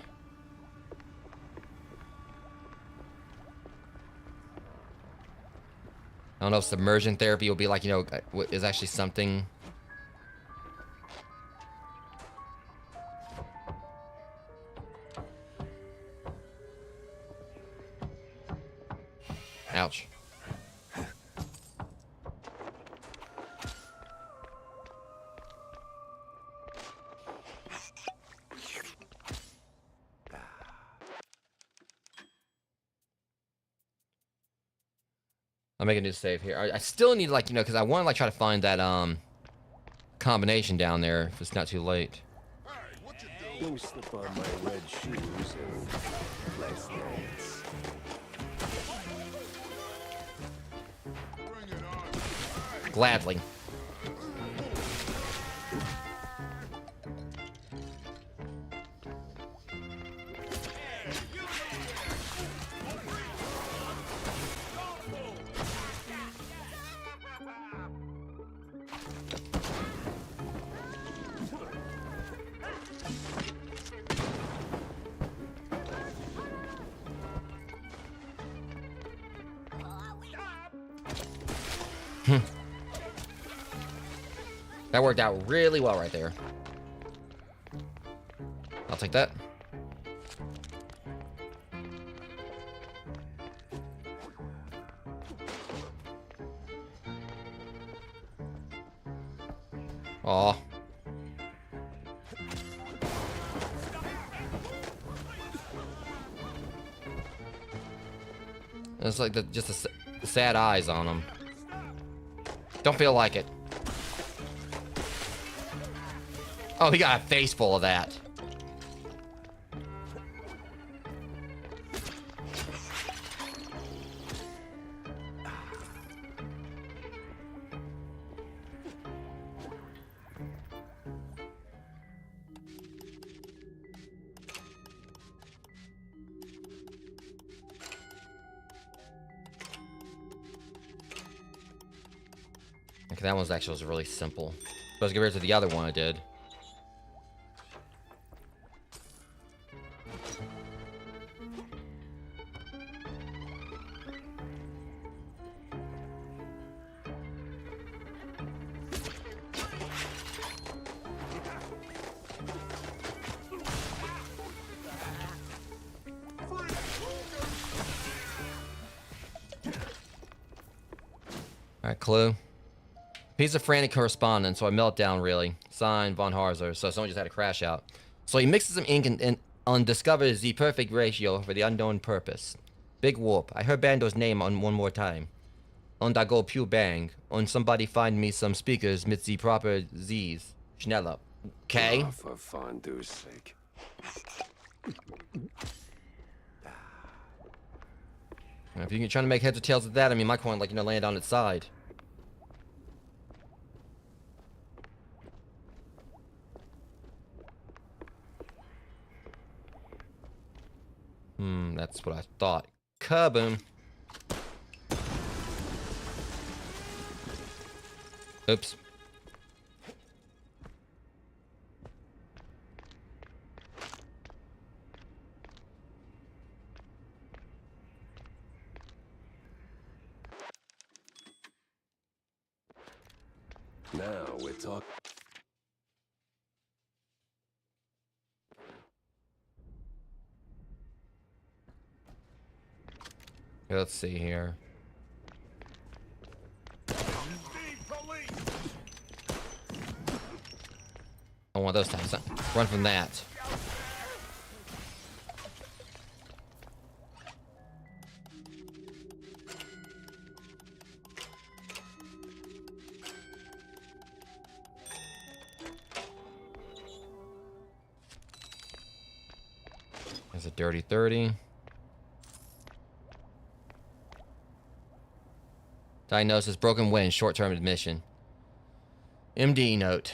I don't know if submersion therapy will be like, you know, is actually something. Ouch. I'll make a new save here. I still need, like, you know, because I want to, like, try to find that combination down there if it's not too late. Let me slip on my red shoes and let's dance. Gladly. That worked out really well right there. I'll take that. Aw. It's like just the sad eyes on them. Don't feel like it. Oh, he got a face full of that. Okay, that one's actually was really simple. But as compared to the other one I did. Alright, clue. Piece of frantic correspondence, so I melt down, really. Signed, Von Harzer, so someone just had a crash out. So he mixes some ink and undiscovers the perfect ratio for the unknown purpose. Big whoop. I heard Bando's name on one more time. Und I go pew bang. Und somebody find me some speakers mit the proper Z's. Schneller. Okay. Oh, for fondue's sake. If you're trying to make heads or tails of that, I mean, my coin, like, land on its side. That's what I thought. Kaboom. Oops. Now we're talking. Let's see here. I want those times. Run from that. There's a dirty 30. Diagnosis: broken wind, short-term admission. MD note: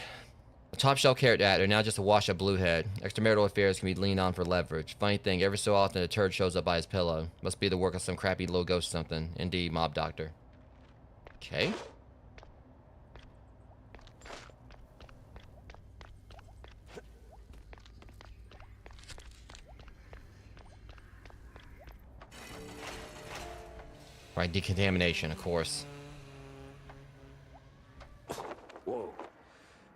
a top shelf character actor, now just a wash-up blue head. Extramarital affairs can be leaned on for leverage. Funny thing, every so often a turd shows up by his pillow. Must be the work of some crappy little ghost something. Indeed, mob doctor. Okay. Right, decontamination, of course. Whoa.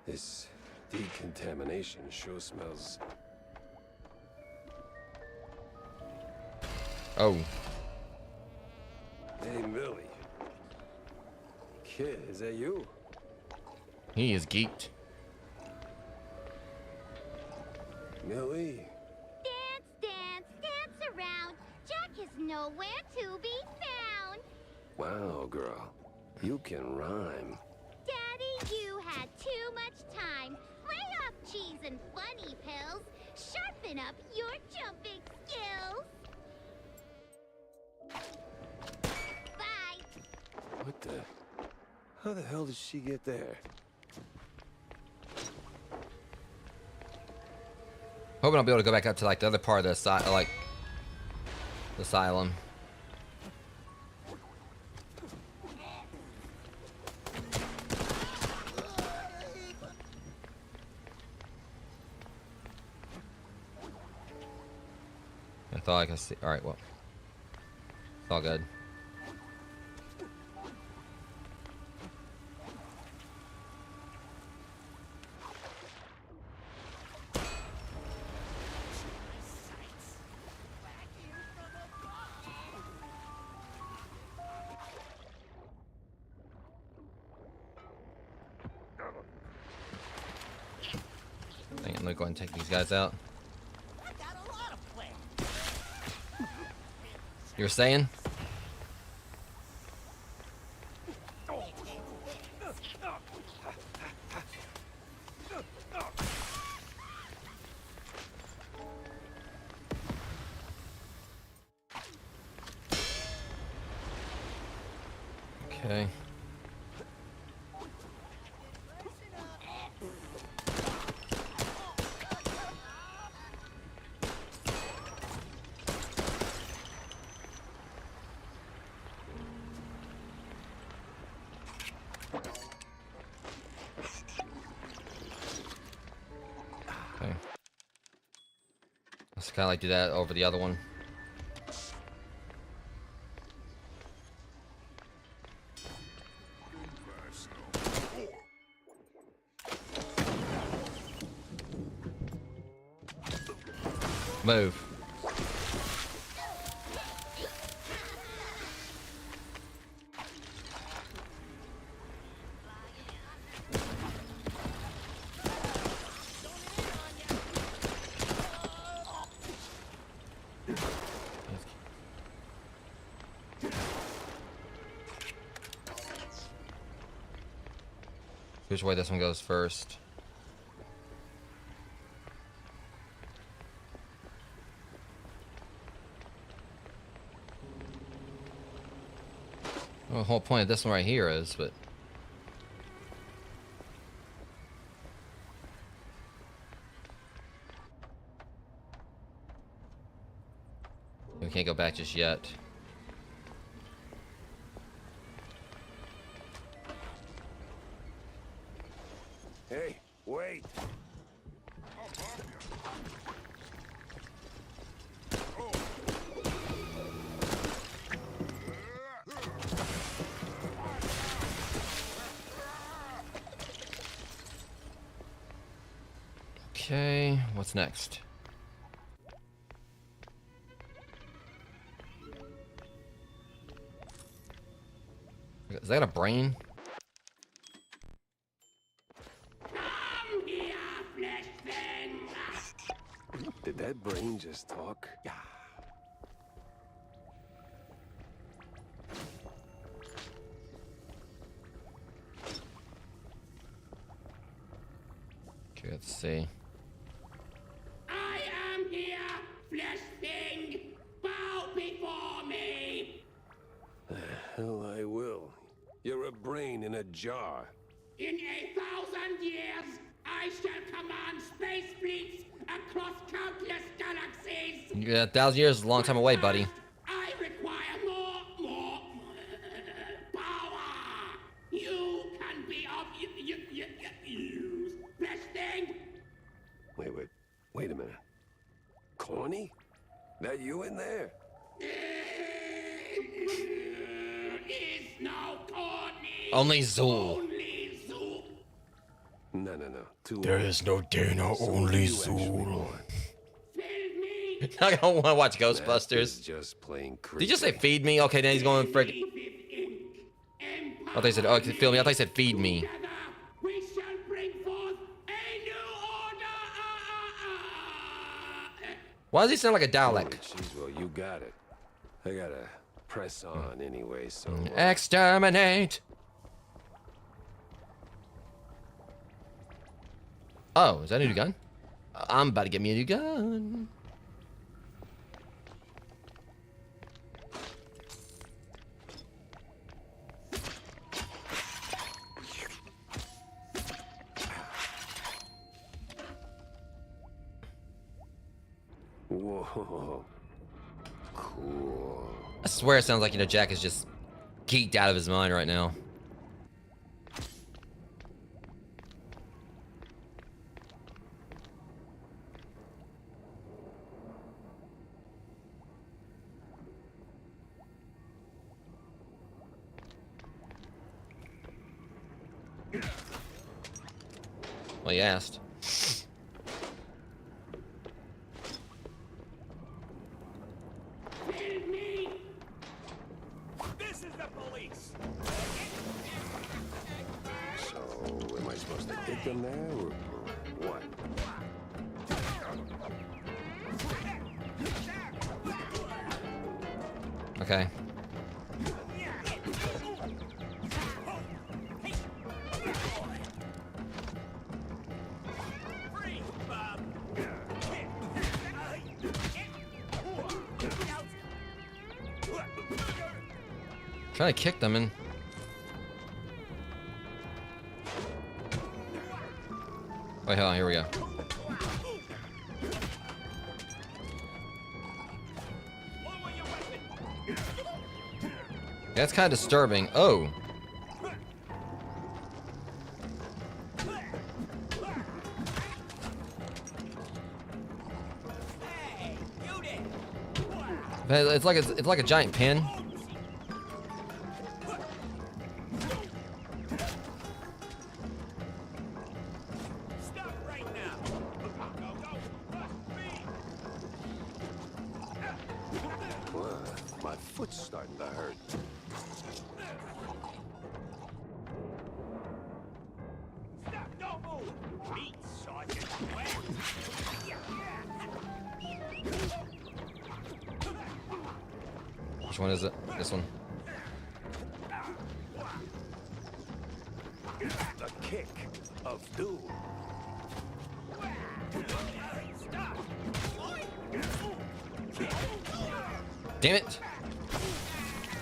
This decontamination sure smells. Oh. Hey, Millie. Kid, is that you? He is geeked. Millie? Dance, dance, dance around. Jack is nowhere to be found. Wow, girl. You can rhyme. Daddy, you had too much time. Lay off cheese and funny pills. Sharpen up your jumping skills. Bye. What the? How the hell did she get there? Hoping I'll be able to go back up to like the other part of the the asylum. I thought I could see. All right, well, it's all good. Dang it, let me go ahead and take these guys out. You were saying? Okay. Okay. Let's kind of like do that over the other one. Move. Which way this one goes first? Well, the whole point of this one right here is, but... we can't go back just yet. Hey, wait! Okay, what's next? Is that a brain? Did that brain just talk? Yeah. Okay, let's see. I am here, flesh thing. Bow before me. Hell, I will. You're a brain in a jar. In 1,000 years, I shall command space fleets across countless galaxies. Yeah, 1,000 years is a long time away, buddy. I require more power. You can be of use, flesh thing. Wait a minute. Corny? That you in there? Is no corny. Only Zool. Only Zool. No. There is no Dana, only Zool. Fill me. I don't want to watch That is Ghostbusters. just plain Did creepy. you just say feed me? Okay, then he's going frick. I thought he said, oh, feel me. I thought he said feed me. Together, we shall bring forth a new order. Why does he sound like a Holy Dalek? jeez, well, you got it. I gotta press on anyway, so... Exterminate! Oh, is that a new gun? I'm about to get me a new gun. Whoa. Cool. I swear it sounds like, Jack is just geeked out of his mind right now. Well, you asked. So, am I supposed to hit them there, or what? Okay. Trying to kick them in. Wait, hold on, here we go. That's kind of disturbing. Oh. It's like a giant pin. My foot's starting to hurt. Which one is it? This one. The kick of doom. Damn it.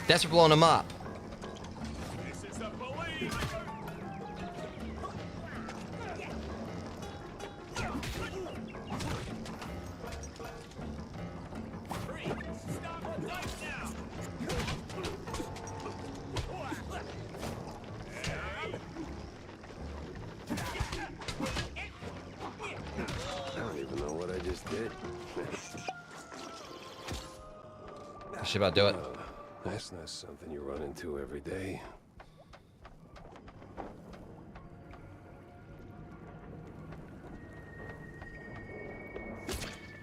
That's for blowing him up. I don't even know what I just did. Should about do it. That's not something you run into every day.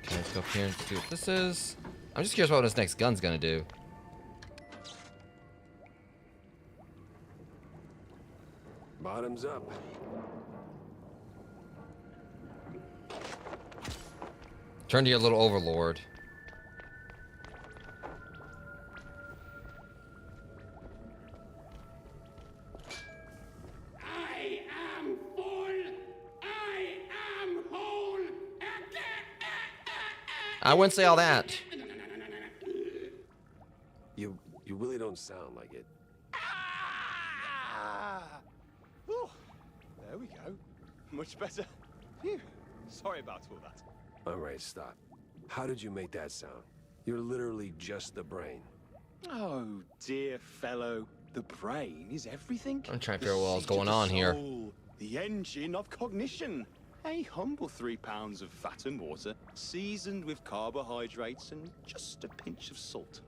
Okay, let's go up here and see what this is. I'm just curious what this next gun's gonna do. Bottoms up. Turn to your little overlord. I am full. I am whole. I wouldn't say all that. You really don't sound like it. Oh, there we go. Much better. Phew. Sorry about all that. All right, stop. How did you make that sound? You're literally just the brain. Oh, dear fellow. The brain is everything. I'm trying to figure The out what was seat of going the on here. soul, the engine of cognition. A humble 3 pounds of fat and water, seasoned with carbohydrates and just a pinch of salt.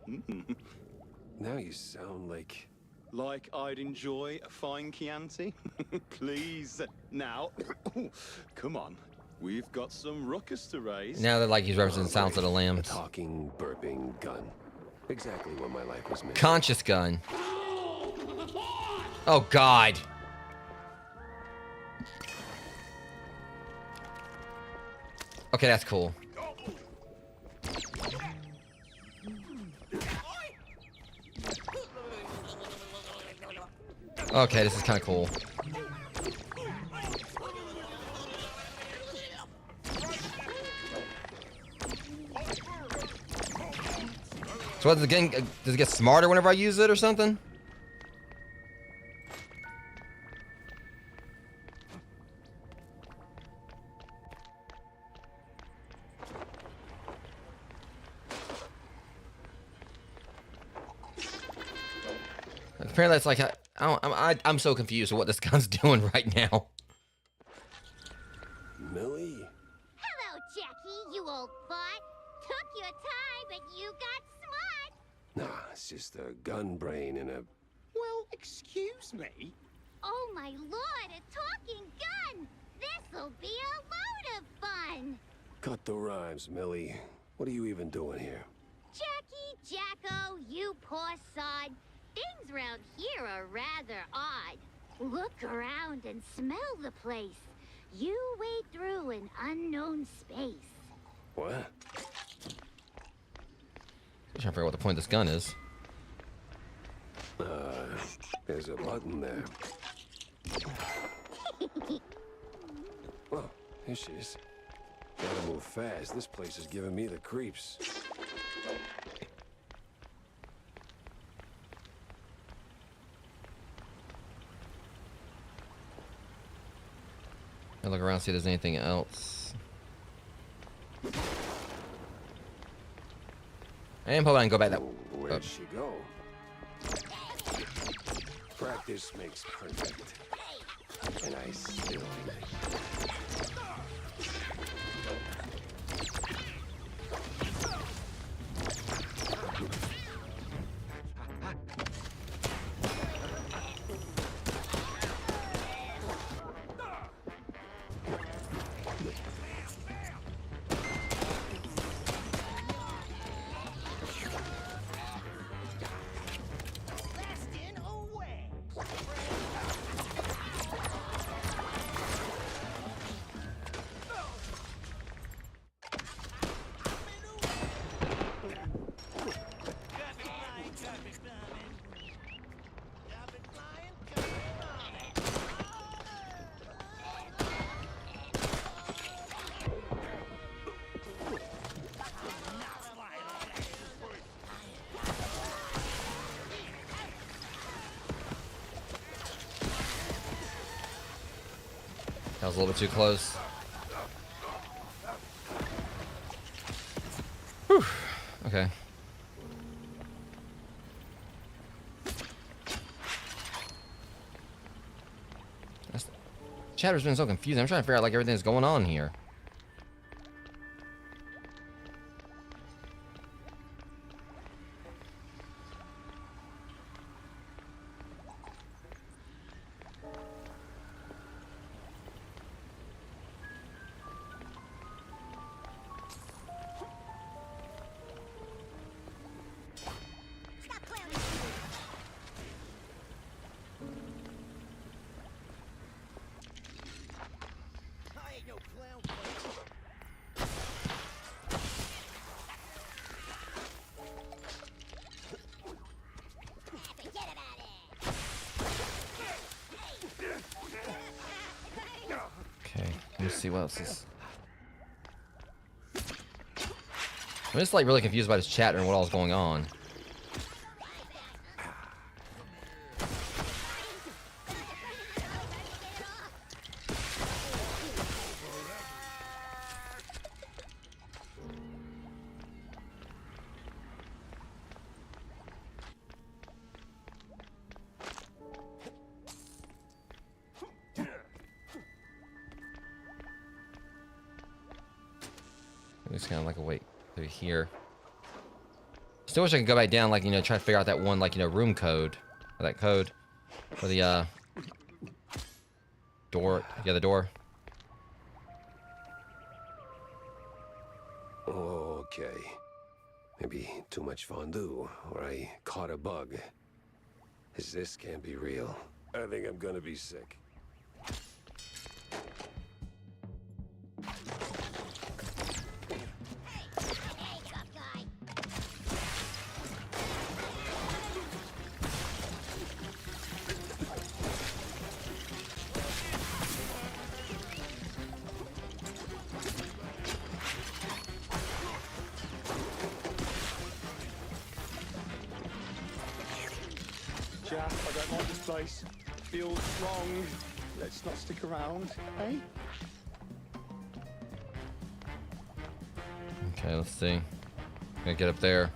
Now you sound like... Like I'd enjoy a fine Chianti? Please. Now, come on. We've got some ruckus to raise. Now they're like he's representing Silence of the A Lambs. talking, burping gun. Exactly what my life was missing. Conscious gun. Oh God. Okay, that's cool. Okay, this is kind of cool. So what, does it get smarter whenever I use it or something? Apparently it's like I'm so confused with what this gun's doing right now. Millie? Hello, Jackie, you old fart. Took your time, but you got smart. Nah, it's just a gun brain in a... Well, excuse me. Oh my lord, a talking gun! This'll be a load of fun! Cut the rhymes, Millie. What are you even doing here? Jackie, Jacko, you poor sod. Things around here are rather odd. Look around and smell the place. You wade through an unknown space. What? I'm trying to figure out what the point of this gun is. There's a button there. Oh, here she is. Gotta move fast. This place is giving me the creeps. I look around, see if there's anything else. I am hoping I can go back that. Where'd she go? Practice makes perfect. And I still... That was a little bit too close. Whew. Okay. Chatter's been so confusing. I'm trying to figure out like everything's going on here. Let me see what else is. I'm just like really confused by this chat and what all's going on. It's kind of like a wait through here. Still wish I could go back down, like, you know, try to figure out that one, like, you know, room code. Or that code. For the, door. Yeah, the door. Okay. Maybe too much fondue, or I caught a bug. This can't be real. I think I'm gonna be sick. Jack, I don't like this place. Feels wrong. Let's not stick around, eh? Okay, let's see. Gotta get up there.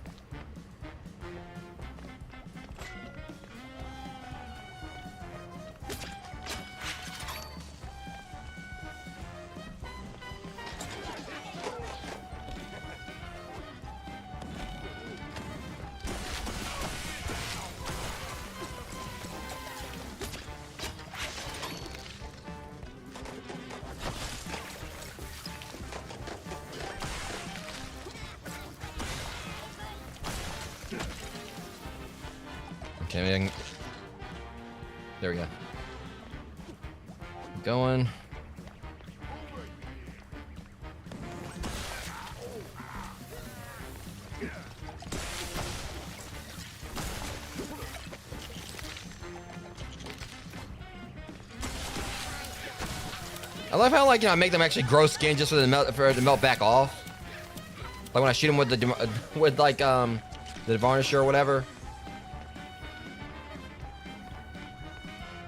Okay, maybe I can... There we go. Keep going. I love how, like, you know, I make them actually grow skin just for it to melt back off. Like when I shoot them with the the varnisher or whatever.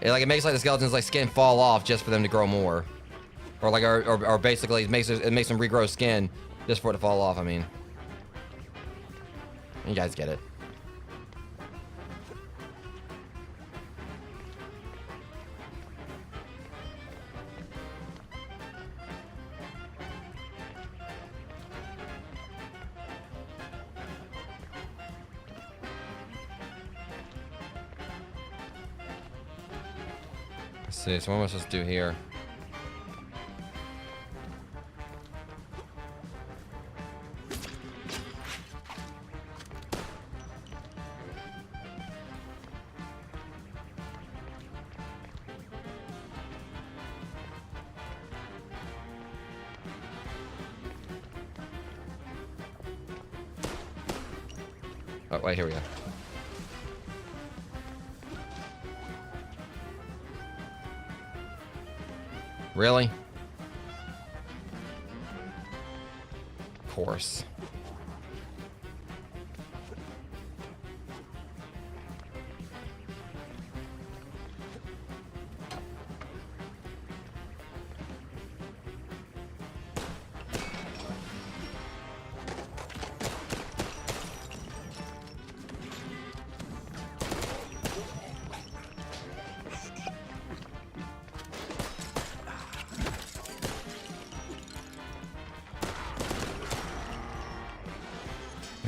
It makes like the skeleton's like skin fall off just for them to grow more, or like or basically it makes them regrow skin just for it to fall off. I mean, you guys get it. Let's see, so what am I supposed to do here? Oh, wait, here we go. Really? Of course.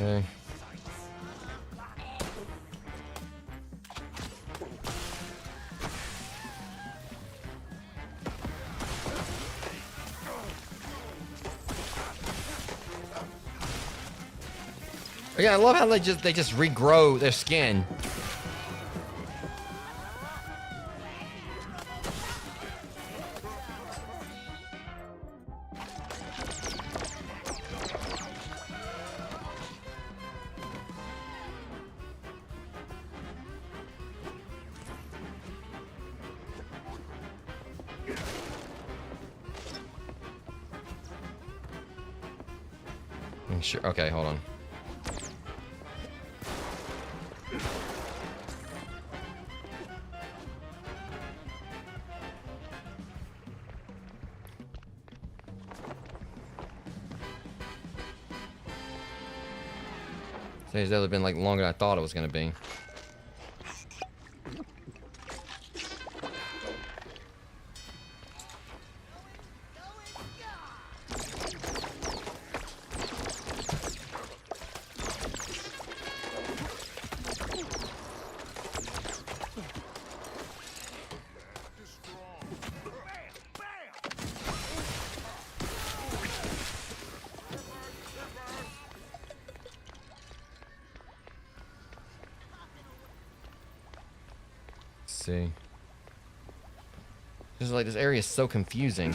Okay. Yeah, I love how they just regrow their skin. Sure. Okay, hold on. So it's been like longer than I thought it was gonna be. See. This is like, this area is so confusing.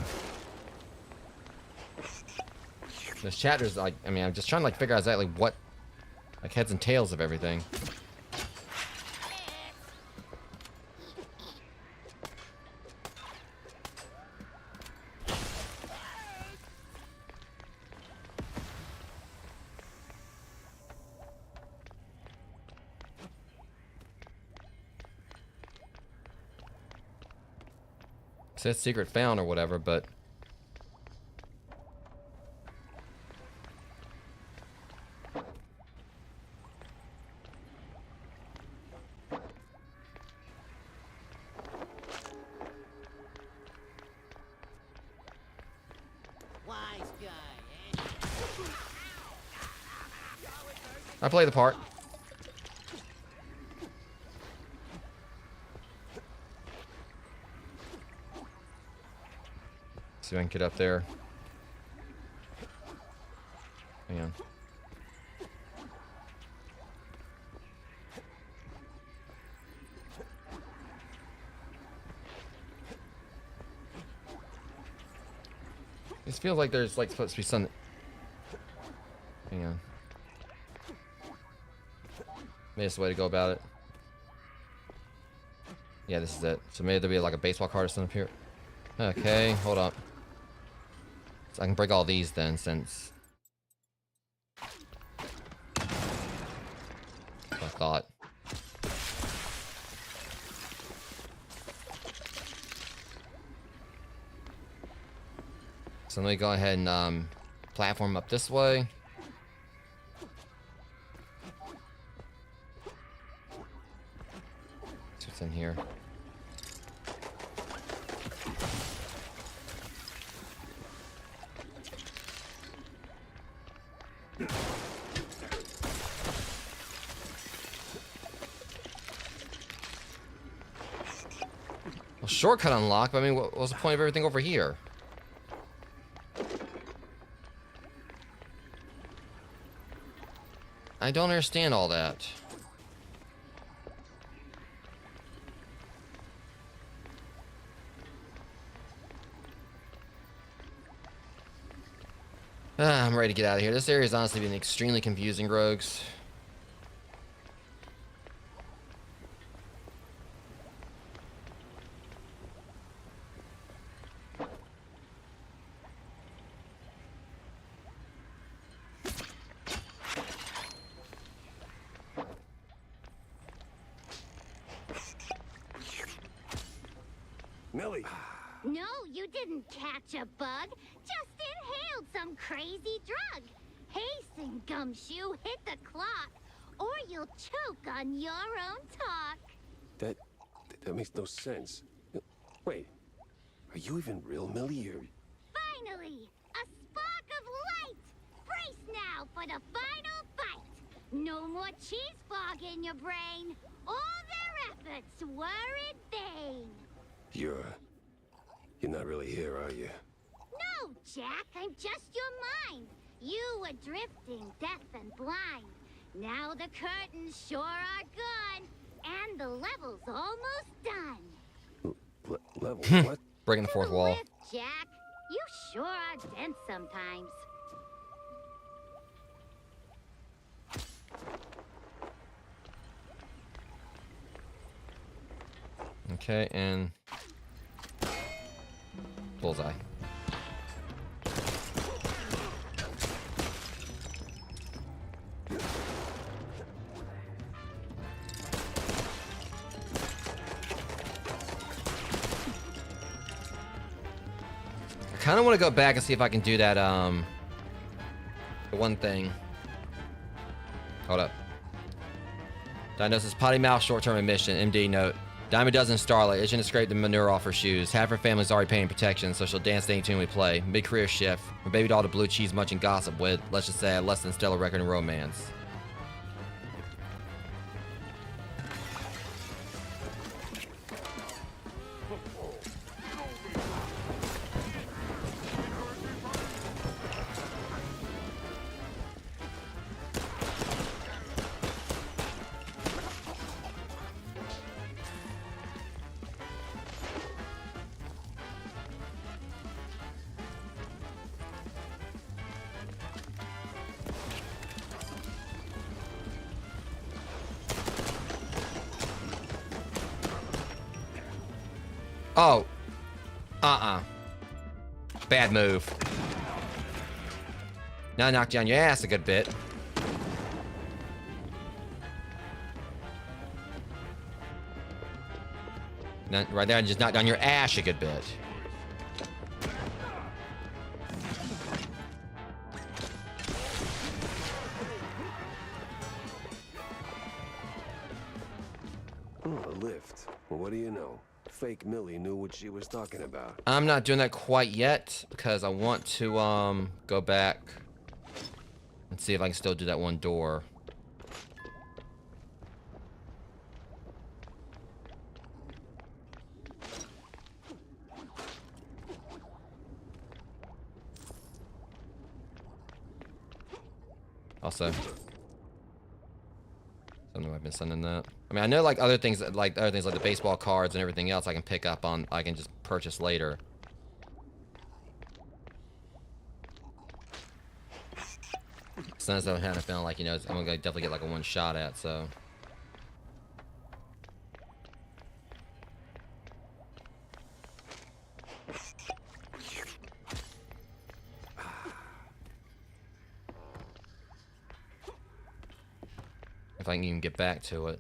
This chapter's like, I mean, I'm just trying to like figure out exactly what, like, heads and tails of everything. Says secret found or whatever, but Wise guy, eh? I play the part. See if I can get up there. Hang on. This feels like there's like supposed to be some. Hang on. Maybe this is the way to go about it. Yeah, this is it. So maybe there'll be like a baseball card or something up here. Okay, hold up. So I can break all these then, since I thought. So let me go ahead and platform up this way. See what's in here. Well, shortcut unlocked, but I mean, what was the point of everything over here? I don't understand all that. I'm ready to get out of here. This area has honestly been extremely confusing, rogues. Millie! No, you didn't catch a bug. Just inhaled some crazy drug. Hasten, Gumshoe, hit the clock, or you'll choke on your own talk. That makes no sense. Wait, are you even real, Millie? Or... Finally, a spark of light. Brace now for the final fight. No more cheese fog in your brain. All their efforts were in vain. You're not really here, are you? No, Jack, I'm just your mind. You were drifting, deaf and blind. Now the curtains sure are gone, and the level's almost done. Level what? Breaking the fourth wall. Lift, Jack. You sure are dense sometimes. Okay, and bullseye. I kind of want to go back and see if I can do that, the one thing. Hold up. Diagnosis potty mouth short-term admission. MD note. Diamond doesn't Starlight. Itching to scrape the manure off her shoes. Half her family's already paying protection, so she'll dance to any tune we play. Mid-career shift. Her baby doll to blue cheese munching gossip with, let's just say, a less than stellar record in romance. Oh. Bad move. Now I knocked you on your ass a good bit. Now, right there, I just knocked down your ass a good bit. Oh, a lift. Well, what do you know? Fake Millie knew what she was talking about. I'm not doing that quite yet because I want to go back and see if I can still do that one door. Also, something I've been sending that. I mean, I know like other things like the baseball cards and everything else I can pick up on. I can just purchase later. Sometimes I kind of feel like, you know, I'm gonna definitely get like a one shot at. So. If I can even get back to it.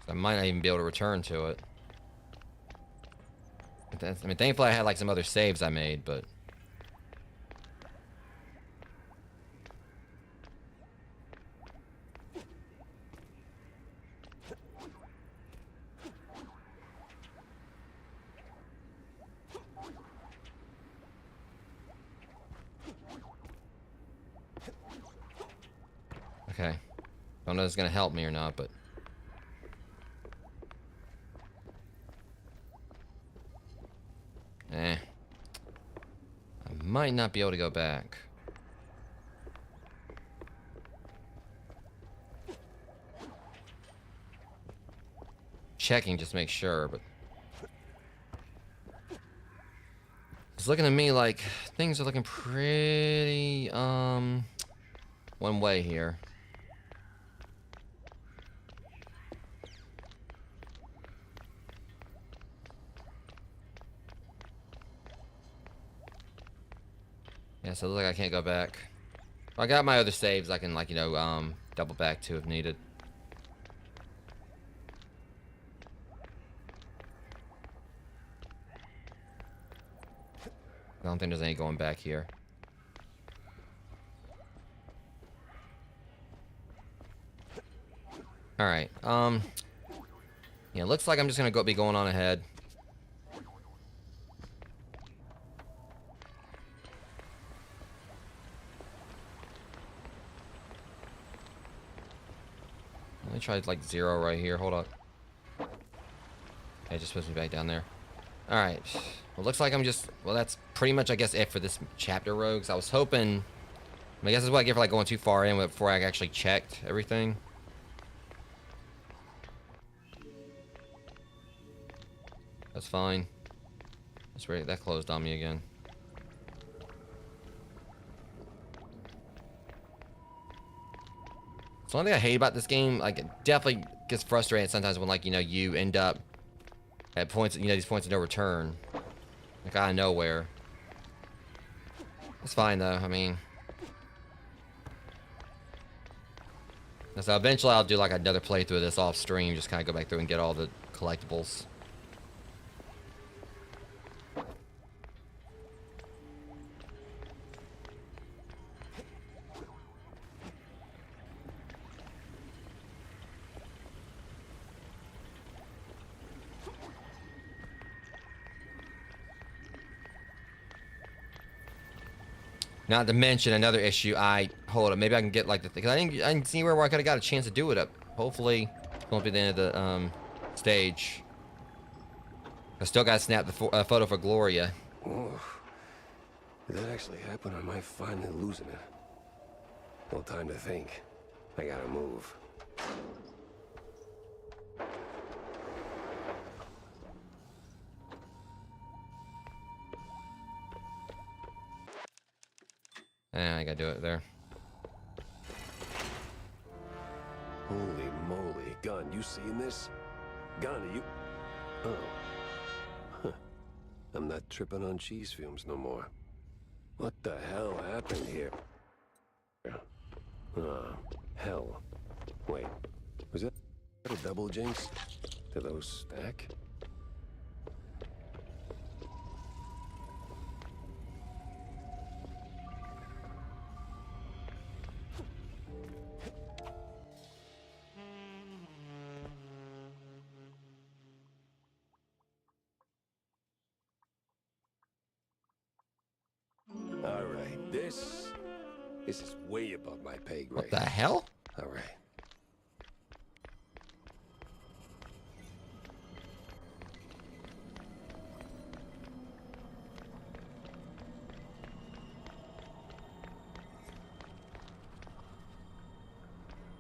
I might not even be able to return to it. I mean, thankfully I had like some other saves I made, but... Okay. Don't know if it's gonna help me or not, but... I might not be able to go back. Checking just to make sure, but... It's looking to me like things are looking pretty, one way here. Yeah, so it looks like I can't go back. I got my other saves I can, like, you know, double back to if needed. I don't think there's any going back here. All right. Yeah, looks like I'm just gonna be going on ahead. Let me try like 0 right here. Hold up. Okay, just puts me back down there. All right. Well, looks like I'm just. Well, that's pretty much, I guess, it for this chapter, Rogues. I was hoping. I guess that's what I get for like going too far in before I actually checked everything. That's fine. That's right. That closed on me again. So one thing I hate about this game, like, it definitely gets frustrating sometimes when, like, you know, you end up at points, you know, these points of no return, like out of nowhere. It's fine though. I mean, so eventually I'll do like another playthrough of this off stream, just kind of go back through and get all the collectibles. Not to mention another issue. Hold up. Maybe I can get like the thing. Cause I didn't see where I could have got a chance to do it up. Hopefully, it won't be the end of the stage. I still got to snap the photo for Gloria. Whoa. Did that actually happen, or am I finally losing it? No time to think. I gotta move. I gotta do it there. Holy moly. Gun, you seeing this? Gun, are you... Oh. Huh. I'm not tripping on cheese fumes no more. What the hell happened here? Hell. Wait. Was that a double jinx? Do those stack? Alright, this is way above my pay grade. What the hell? Alright.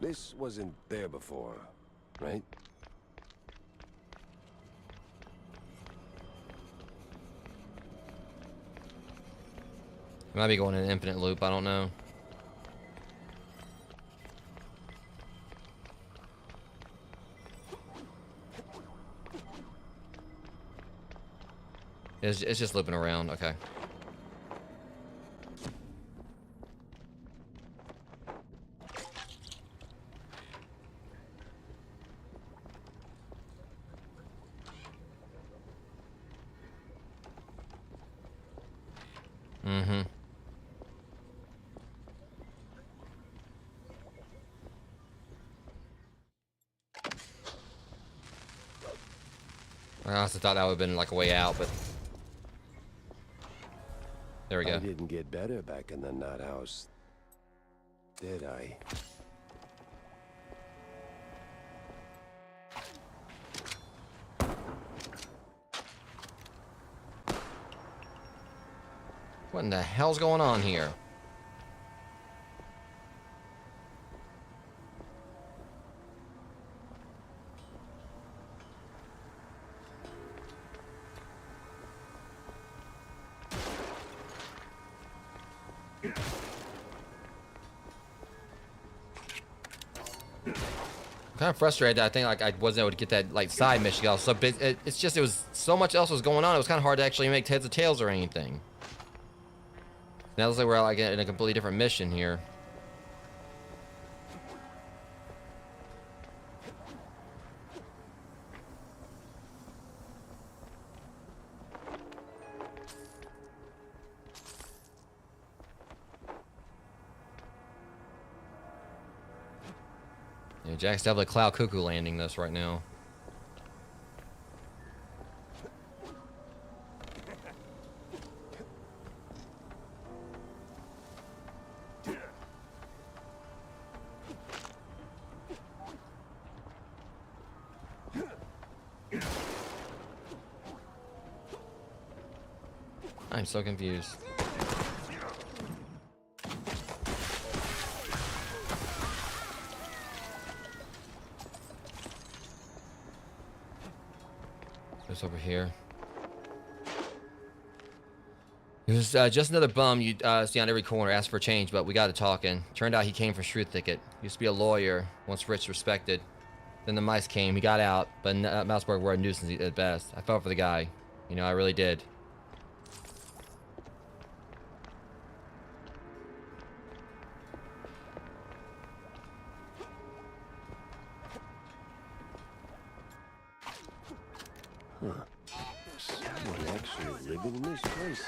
This wasn't there before, right? I might be going in an infinite loop. I don't know. It's just looping around. Okay. Mm-hmm. I also thought that would have been like a way out, but there we go. I didn't get better back in the nut house, did I? What in the hell's going on here? Kind of frustrated that I think like I wasn't able to get that like side mission. So it's just it was so much else was going on. It was kind of hard to actually make heads or tails or anything. Now it looks like we're like in a completely different mission here. Yeah, Jack's definitely cloud cuckoo landing this right now. I'm so confused. What's over here? He was just another bum you see on every corner, asked for change, but we got to talking. Turned out he came from Shrew Thicket. Used to be a lawyer, once rich, respected. Then the mice came, he got out, but Mouseburg were a nuisance at best. I felt for the guy. You know, I really did. Huh. Someone actually living in this place.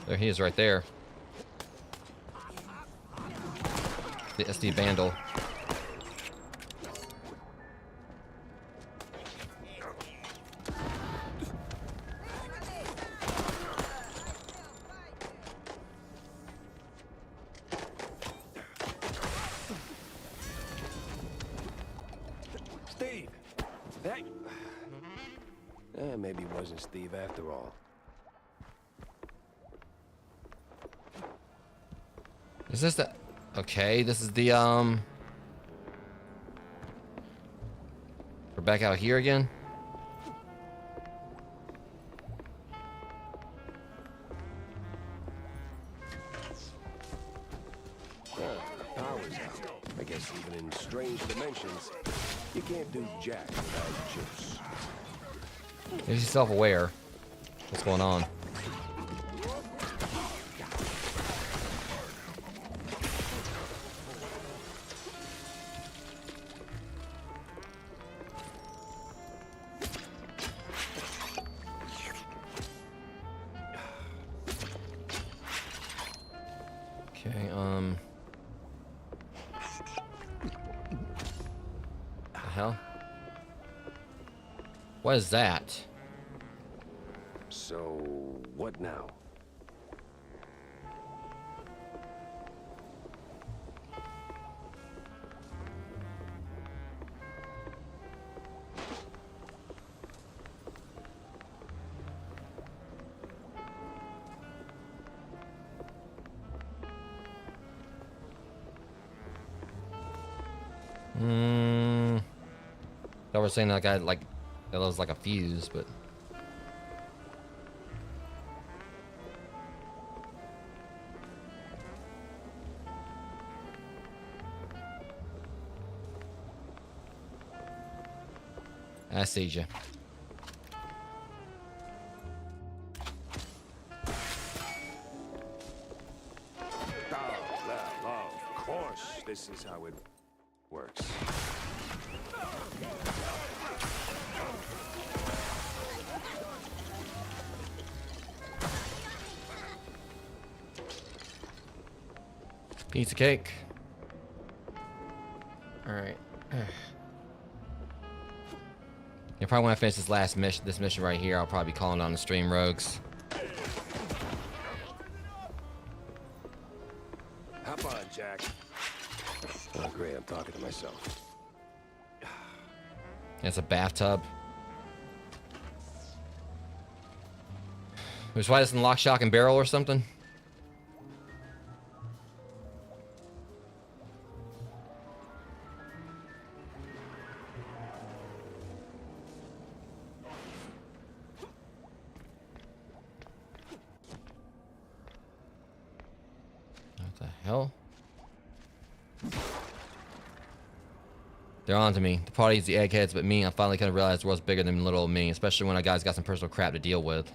There he is right there. The SD Vandal. Steve! That... maybe it wasn't Steve after all. Is this the... Okay, this is the, we're back out here again? Power's out. I guess even in strange dimensions, you can't do jack without juice. He's self-aware. What's going on? Okay, the hell? What is that? So, what now? They were saying that guy like that was like a fuse, but I see you. Well, of course, this is how it works. Pizza cake. All right. Yeah, probably when I finish this mission right here, I'll probably be calling on the stream rogues. Hop on, Jack. Oh, great, I'm talking to myself. It's a bathtub. Which why doesn't lock, shock, and barrel or something? What the hell? They're on to me. The party's the eggheads, but me, I finally kind of realized the world's bigger than little old me, especially when a guy's got some personal crap to deal with.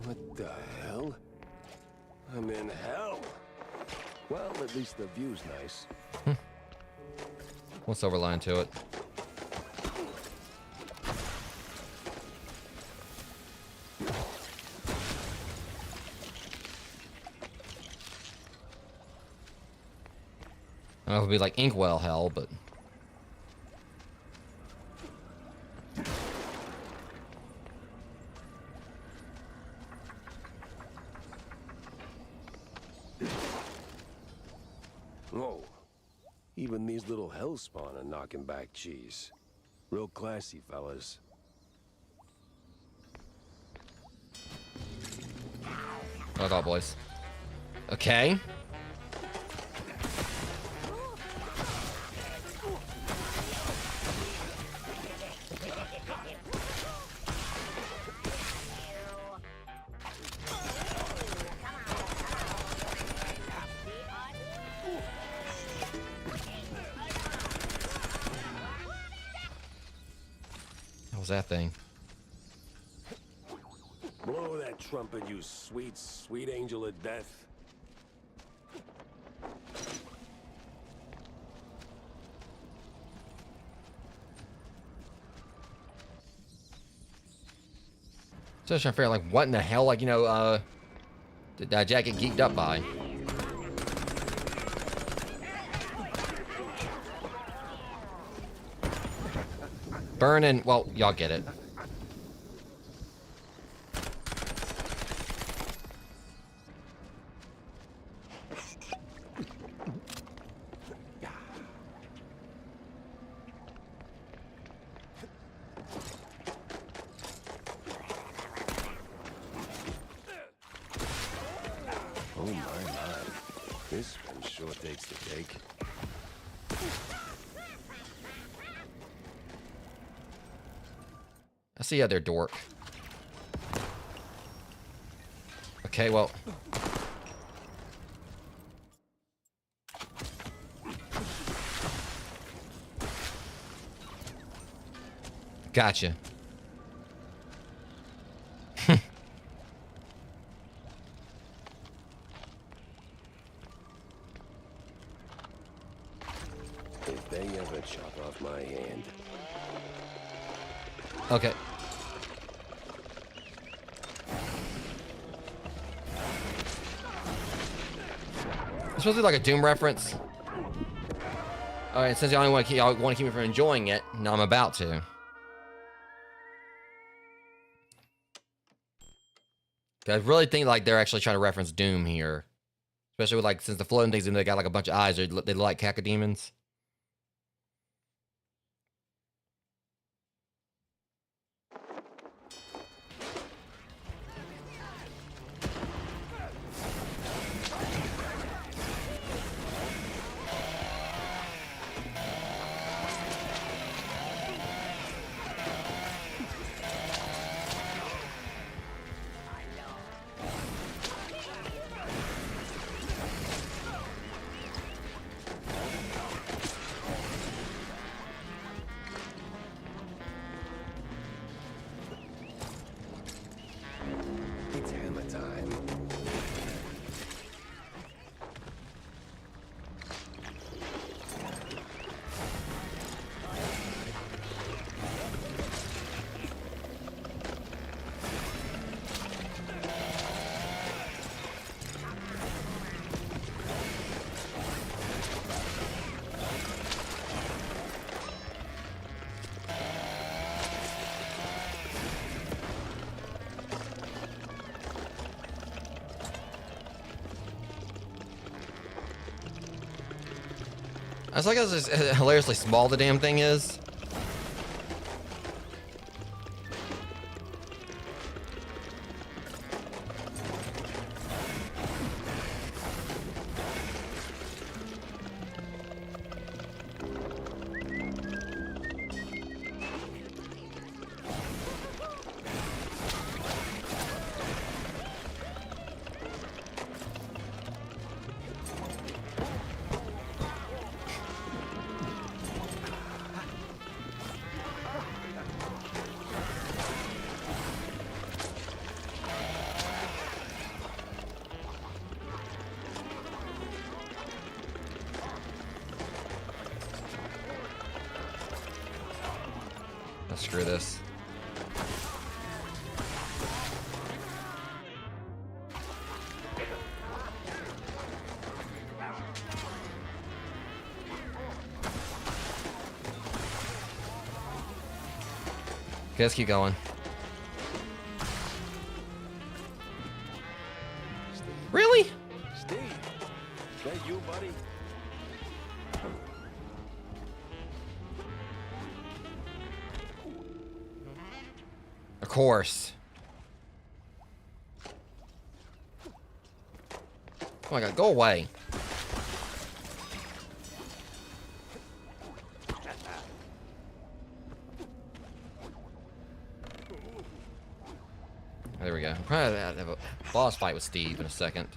What the hell? I'm in hell. Well, at least the view's nice. One silver line to it. I don't know if it'd be like inkwell hell, but Whoa. Even these little hellspawn are knocking back cheese. Real classy, fellas. fuck off, boys. Okay. What was that thing? Blow that trumpet, you sweet, sweet angel of death. So I was trying to figure out, like, what in the hell, like, you know, did Jack get geeked up by? Burning, well, y'all get it. Oh my. This one sure takes the cake. I see you there, dork. Okay, well. Gotcha. If they ever chop off my hand. Okay. It's supposed to be like a Doom reference. Alright, since y'all want to keep me from enjoying it, now I'm about to. I really think like they're actually trying to reference Doom here. Especially with like, since the floating things, and they got like a bunch of eyes, they look like cacodemons. It's hammer time. I was like, how hilariously small the damn thing is. Let's screw this. Okay, let's keep going. Really? Steve, is that you, buddy? Of course. Oh my god, go away. There we go. Probably have a boss fight with Steve in a second.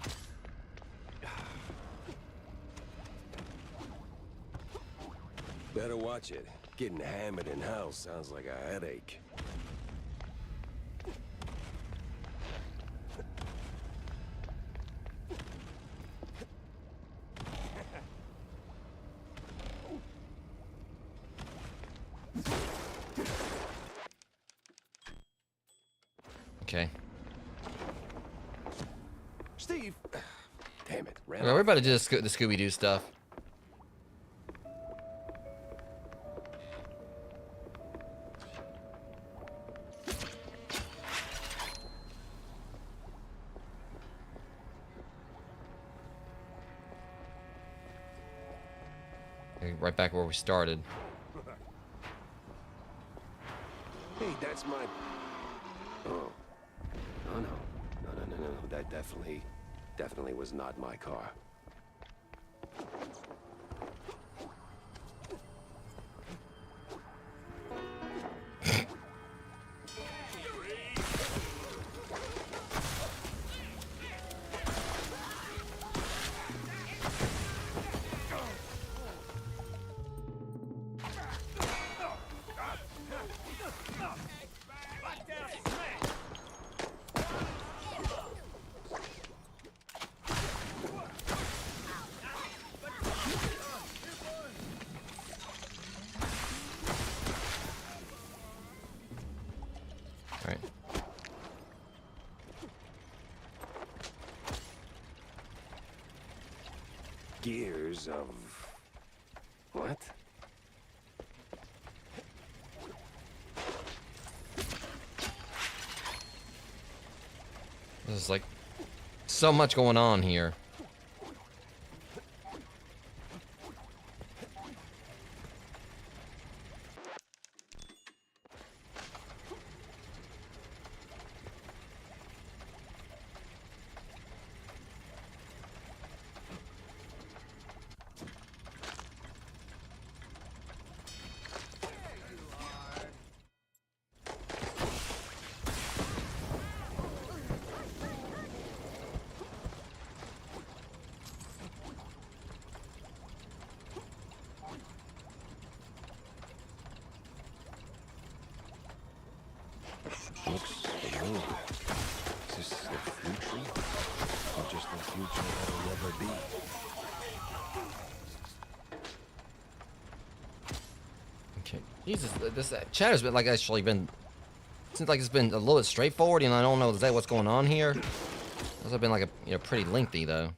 Better watch it. Getting hammered in hell sounds like a headache. Okay. Steve! Damn it, ran Okay, we're about to do the Scooby-Doo stuff. Okay, right back where we started. Hey, that's my... Oh. No. That definitely was not my car. Alright. Gears of... What? There's like so much going on here. Looks familiar. Is this the future? Or just the future that'll never be? Okay. Jesus, this chatter's been like actually been seems like it's been a little bit straightforward, and I don't know exactly what's going on here. This has been like a pretty lengthy though.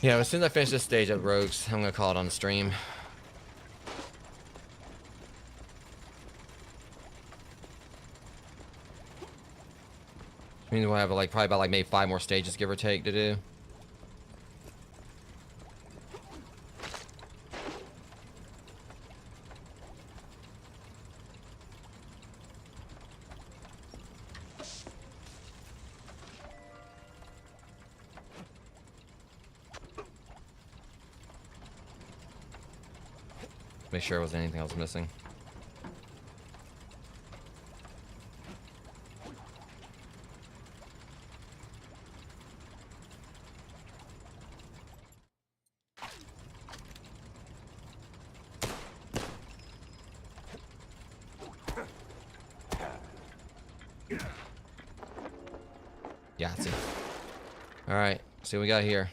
Yeah, as soon as I finish this stage at Rogues, I'm gonna call it on the stream. Which means we'll have like probably about like maybe 5 more stages, give or take, to do. Make sure there wasn't anything else missing. Yahtzee. Alright, see what we got here.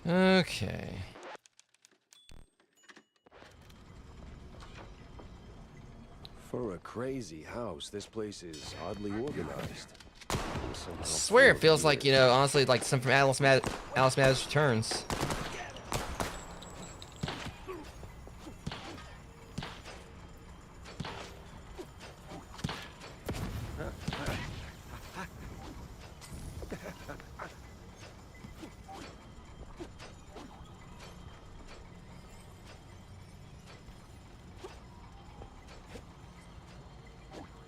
Okay. For a crazy house, this place is oddly organized. I swear it feels like, you know, honestly, like some from Alice Madder's Returns.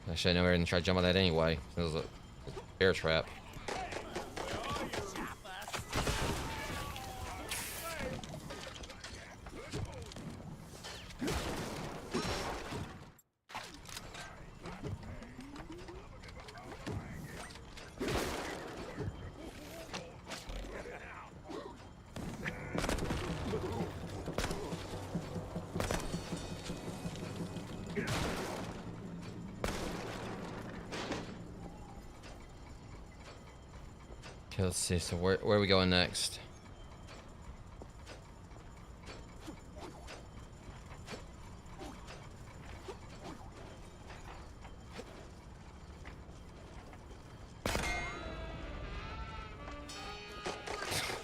Actually, I know we're gonna try to jump on that anyway. It was a bear trap. Okay, let's see. So where are we going next?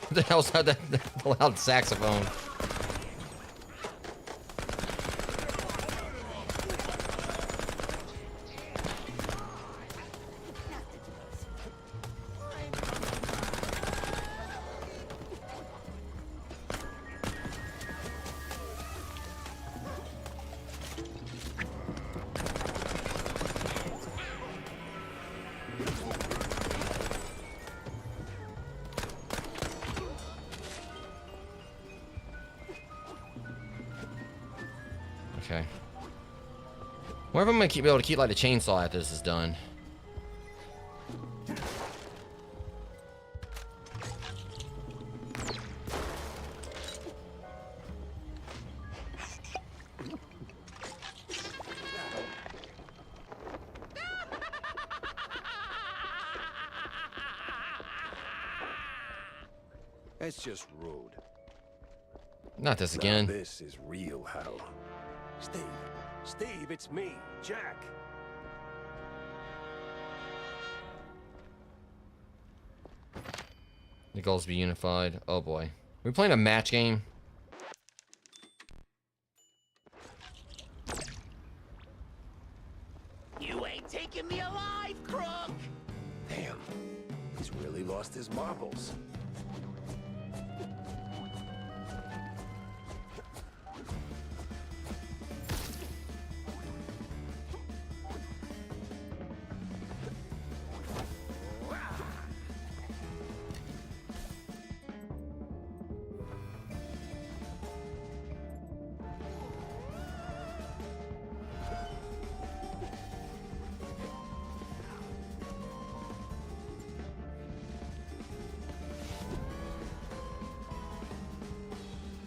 What the hell's that loud saxophone? Okay. Where if I'm gonna be able to keep like the chainsaw after this is done? That's just rude. Not this Now again. this is real hell. Steve, it's me, Jack. The goals be unified. Oh boy. We playing a match game? You ain't taking me alive, crook! Damn, he's really lost his marbles.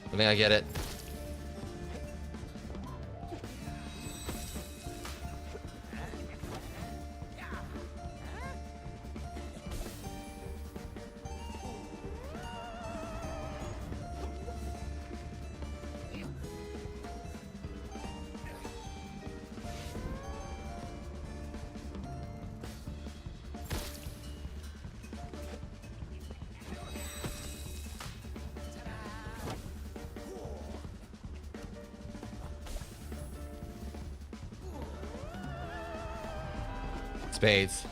I think I get it. Spades.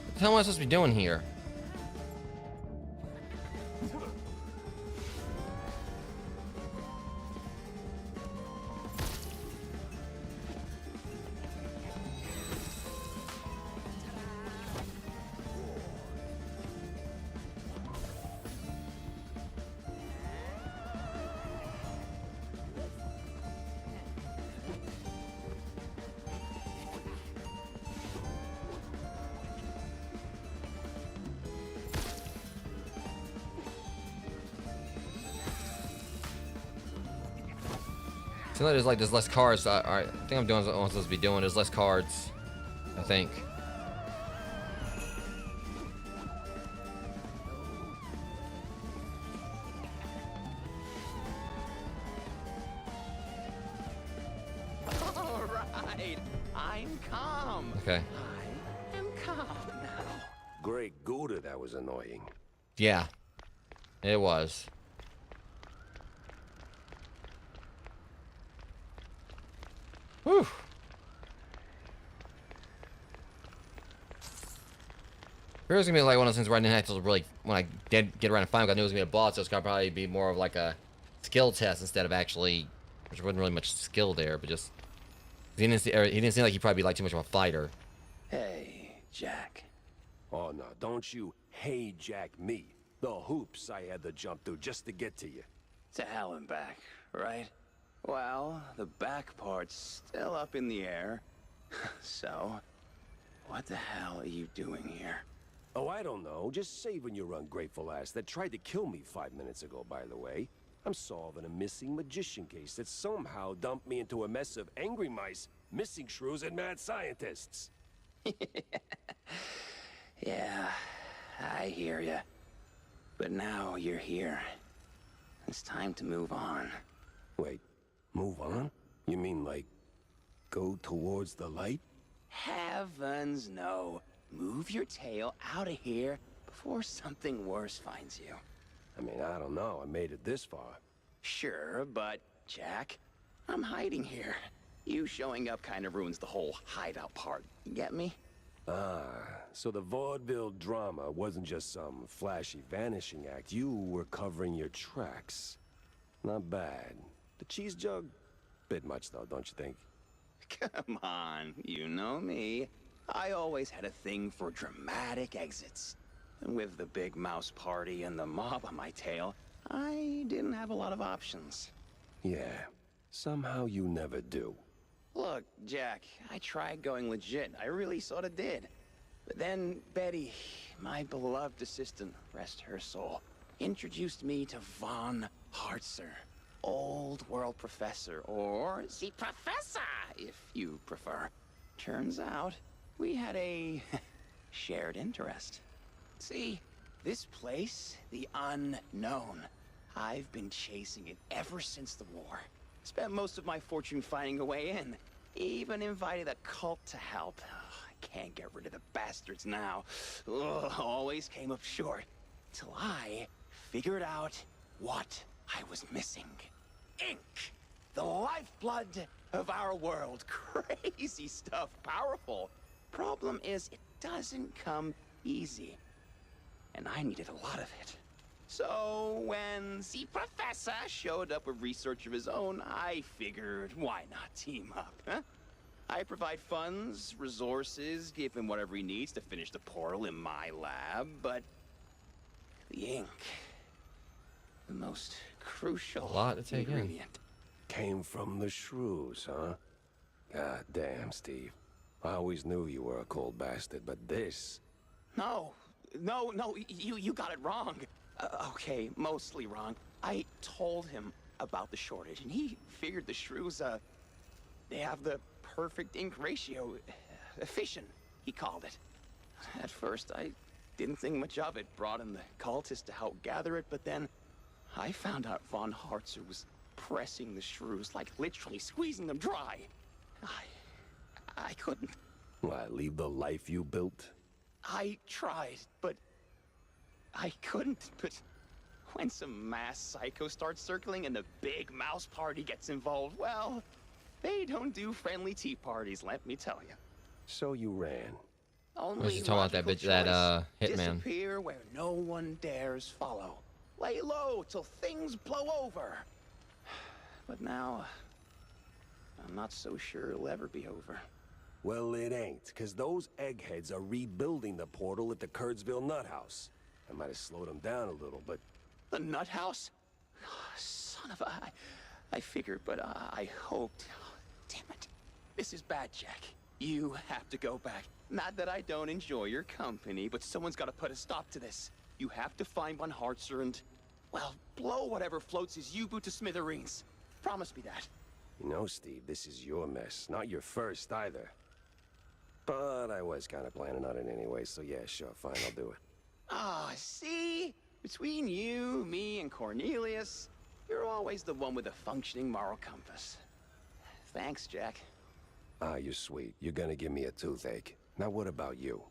What the hell am I supposed to be doing here? Seems like there's less cards. I think I'm doing what I'm supposed to be doing. There's less cards, I think. All right, I'm calm. Okay. I am calm now. Great Gouda, that was annoying. Yeah, it was. Whew. It was gonna be like one of those things where I didn't have to really, when I did get around to find, I knew it was gonna be a boss, so it's gonna probably be more of like a skill test instead of actually, which wasn't really much skill there, but just he didn't seem like he'd probably be like too much of a fighter. Hey, Jack. Oh no, don't you hey Jack me. The hoops I had to jump through just to get to you. To hell and back, right? Well, the back part's still up in the air. So, what the hell are you doing here? Oh, I don't know. Just saving your ungrateful ass that tried to kill me 5 minutes ago, by the way. I'm solving a missing magician case that somehow dumped me into a mess of angry mice, missing shrews, and mad scientists. Yeah, I hear ya. But now you're here. It's time to move on. Wait, move on? You mean like, go towards the light? Heavens no. Move your tail out of here before something worse finds you. I mean, I don't know. I made it this far. Sure, but, Jack, I'm hiding here. You showing up kind of ruins the whole hideout part. You get me? Ah, so the vaudeville drama wasn't just some flashy vanishing act. You were covering your tracks. Not bad. The cheese jug? Bit much, though, don't you think? Come on, you know me. I always had a thing for dramatic exits. And with the big mouse party and the mob on my tail, I didn't have a lot of options. Yeah, somehow you never do. Look, Jack, I tried going legit. I really sort of did. But then Betty, my beloved assistant, rest her soul, introduced me to Von Hartzer, old world professor, or the professor, if you prefer. Turns out, we had a shared interest. See, this place, the unknown, I've been chasing it ever since the war. Spent most of my fortune finding a way in. Even invited a cult to help. I can't get rid of the bastards now. Always came up short. Till I figured out what I was missing. Ink! The lifeblood of our world. Crazy stuff. Powerful. Problem is, it doesn't come easy. And I needed a lot of it. So, when the professor showed up with research of his own, I figured, why not team up, huh? I provide funds, resources, give him whatever he needs to finish the portal in my lab, but the ink, the most crucial ingredient. Came from the shrews, huh? God damn, Steve. I always knew you were a cold bastard, but this... No, you got it wrong. Okay, mostly wrong. I told him about the shortage, and he figured the shrews, they have the perfect ink ratio. Efficient, he called it. At first, I didn't think much of it. Brought in the cultists to help gather it, but then I found out von Hartzer was pressing the shrews, like literally squeezing them dry. I couldn't. Why, leave the life you built? I tried, but I couldn't. But when some mass psycho starts circling and the big mouse party gets involved, well, they don't do friendly tea parties, let me tell you. So you ran. Only talking about that bitch, that hitman. Disappear where no one dares follow. Lay low till things blow over. But now, I'm not so sure it'll ever be over. Well, it ain't, because those eggheads are rebuilding the portal at the Kurtzville Nut House. I might have slowed them down a little, but... The Nut House? Oh, son of a... I figured, but I hoped... Oh, damn it. This is bad, Jack. You have to go back. Not that I don't enjoy your company, but someone's got to put a stop to this. You have to find von Hartzer and... well, blow whatever floats his U-boot to smithereens. Promise me that. You know, Steve, this is your mess, not your first either. But I was kind of planning on it anyway, so yeah, sure, fine, I'll do it. Ah, see? Between you, me, and Cornelius, you're always the one with a functioning moral compass. Thanks, Jack. Ah, you're sweet. You're gonna give me a toothache. Now what about you?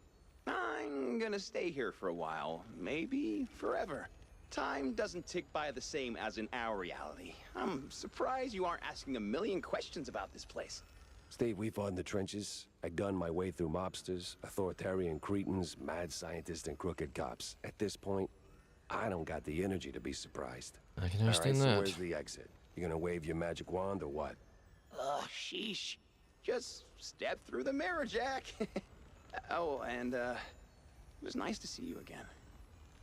I'm gonna stay here for a while, maybe forever. Time doesn't tick by the same as in our reality. I'm surprised you aren't asking a million questions about this place. Steve, we fought in the trenches. I gunned my way through mobsters, authoritarian cretins, mad scientists, and crooked cops. At this point, I don't got the energy to be surprised. I can understand that. that. So where's the exit? You gonna wave your magic wand or what? Ugh, sheesh. Just step through the mirror, Jack. Oh, and, it was nice to see you again.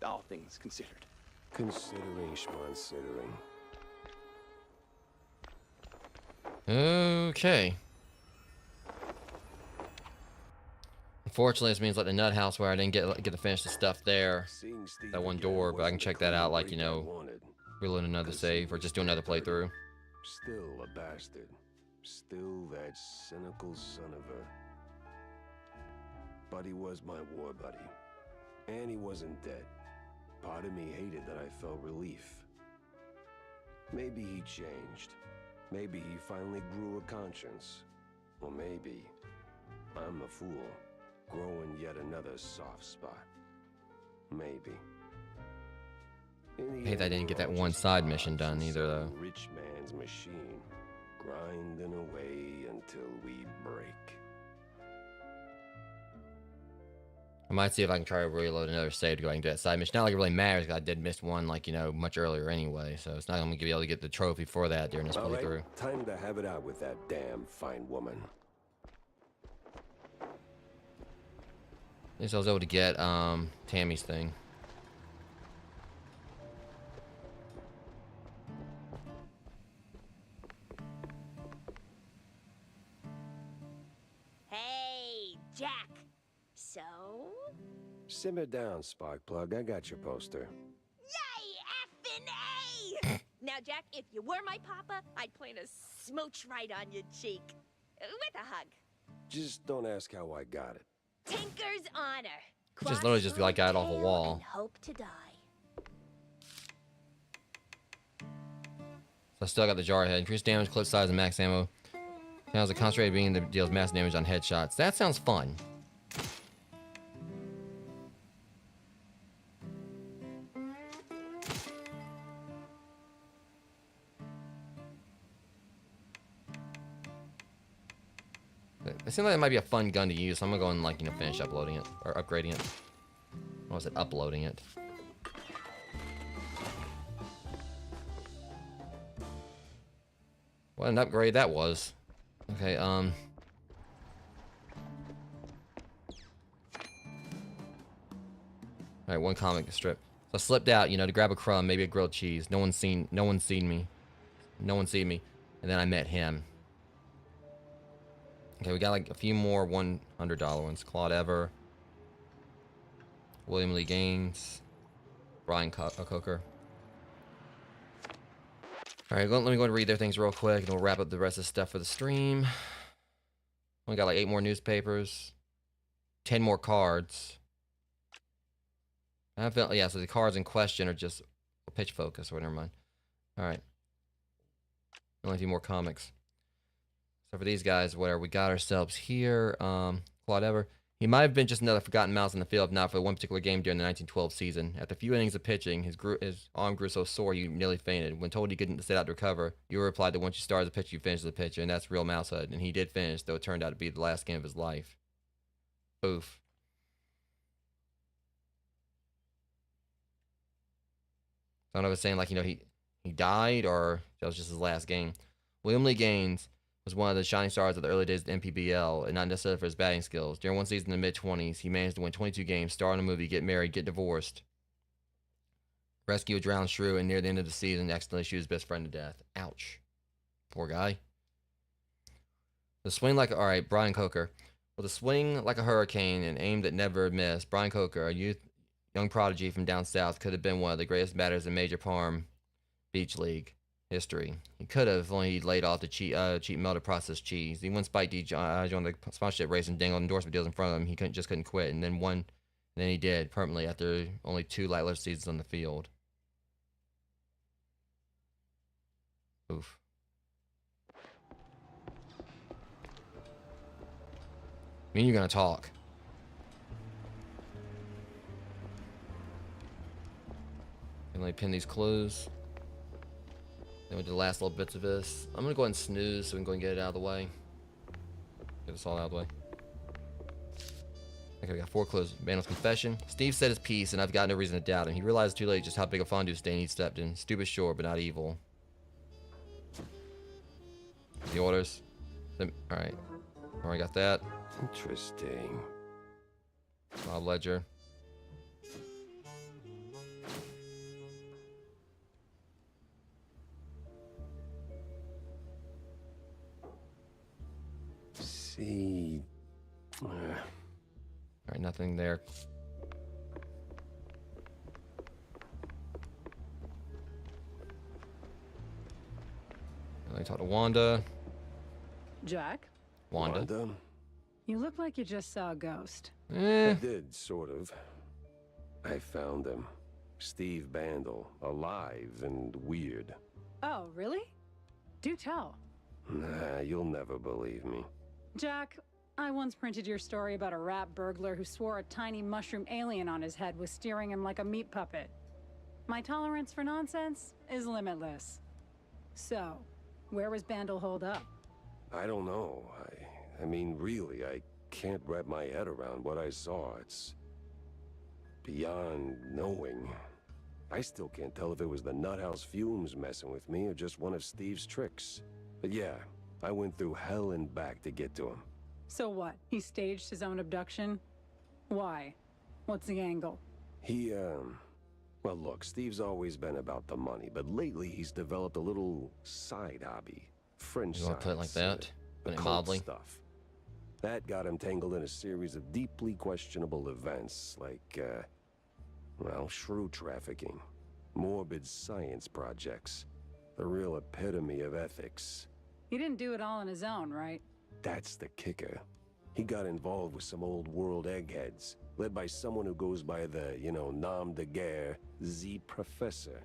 All things considered. Considering schmonsidering. Okay. Unfortunately, this means like the nut house where I didn't get to finish the stuff there. That one door, but I can check that out, like, you know, reload another save or just do another playthrough. Still a bastard. Still that cynical son of a... But he was my war buddy. And he wasn't dead. Part of me hated that I felt relief. Maybe he changed. Maybe he finally grew a conscience. Or maybe I'm a fool, growing yet another soft spot. Maybe. I hate that I didn't get that one side mission done either, though. Rich man's machine, grinding away until we break. I might see if I can try to reload another save to go ahead and do that side mission. Not like it really matters, because I did miss one, like, you know, much earlier anyway. So it's not going to be able to get the trophy for that during this playthrough. Right, time to have it out with that damn fine woman. At least I was able to get Tammy's thing. Hey, Jack. So? Simmer down, Sparkplug. I got your poster. Yay, effing A! Now, Jack, if you were my papa, I'd plant a smooch right on your cheek. With a hug. Just don't ask how I got it. Tinker's honor. Just literally just like got off a wall. And hope to die. So I still got the jar head. Increased damage, clip size, and max ammo. Now a concentrated beam that deals mass damage on headshots. That sounds fun. It seems like it might be a fun gun to use, so I'm gonna go and, like, you know, finish uploading it or upgrading it. What was it? Uploading it. What an upgrade that was. Okay, Alright, one comic strip. So I slipped out, you know, to grab a crumb, maybe a grilled cheese. No one's seen me. And then I met him. Okay, we got like a few more $100 ones. Claude Ever, William Lee Gaines, Brian Coker. Alright, let me go and read their things real quick, and we'll wrap up the rest of the stuff for the stream. We got like 8 more newspapers, 10 more cards. I felt, yeah, so the cards in question are just Pitch focus, or never mind. All right. Only a few more comics. So for these guys, whatever, we got ourselves here. Whatever. He might have been just another forgotten mouse in the field, not for one particular game during the 1912 season. After a few innings of pitching, his arm grew so sore he nearly fainted. When told he couldn't sit out to recover, you replied that once you start as a pitcher, you finish as a pitcher, and that's real mousehood. And he did finish, though it turned out to be the last game of his life. Oof. I don't know if it's saying, like, he died, or that was just his last game. William Lee Gaines was one of the shining stars of the early days of the NPBL, and not necessarily for his batting skills. During one season in the mid-20s, he managed to win 22 games, star in a movie, get married, get divorced, rescue a drowned shrew, and near the end of the season, accidentally shoot his best friend to death. Ouch. Poor guy. Alright, Brian Coker. With a swing like a hurricane and aim that never missed, Brian Coker, a young prodigy from down south, could have been one of the greatest batters in Major Palm Beach League history. He could have, only he laid off the cheap melted processed cheese. He won Spike D joined the sponsorship race and dangled endorsement deals in front of him. He couldn't quit, and then he did permanently after only 2 lackluster seasons on the field. Oof. I mean, you're gonna talk. And let me pin these clues. Then we do the last little bits of this. I'm gonna go ahead and snooze so we can go and get it out of the way. Get this all out of the way. Okay, we got 4 clues. Vandal's confession. Steve said his piece, and I've got no reason to doubt him. He realized too late just how big a fondue stain he stepped in. Stupid, sure, but not evil. The orders. Alright. Already got that. Interesting. Bob Ledger. See. Alright, nothing there. Let me talk to Wanda. Jack? Wanda? You look like you just saw a ghost. I did, sort of. I found him. Steve Bandel, alive and weird. Oh, really? Do tell. Nah, you'll never believe me. Jack, I once printed your story about a rat burglar who swore a tiny mushroom alien on his head was steering him like a meat puppet. My tolerance for nonsense is limitless. So, where was Bandel holed up? I don't know. I mean, really, I can't wrap my head around what I saw. It's beyond knowing. I still can't tell if it was the nuthouse fumes messing with me or just one of Steve's tricks. But yeah, I went through hell and back to get to him. So what? He staged his own abduction? Why? What's the angle? Well, look, Steve's always been about the money, but lately he's developed a little side hobby. French You want to put it like that? Put it mildly? Stuff. That got him tangled in a series of deeply questionable events, like, well, shrew trafficking, morbid science projects, the real epitome of ethics. He didn't do it all on his own, right? That's the kicker. He got involved with some old world eggheads, led by someone who goes by the, nom de guerre, Z Professor.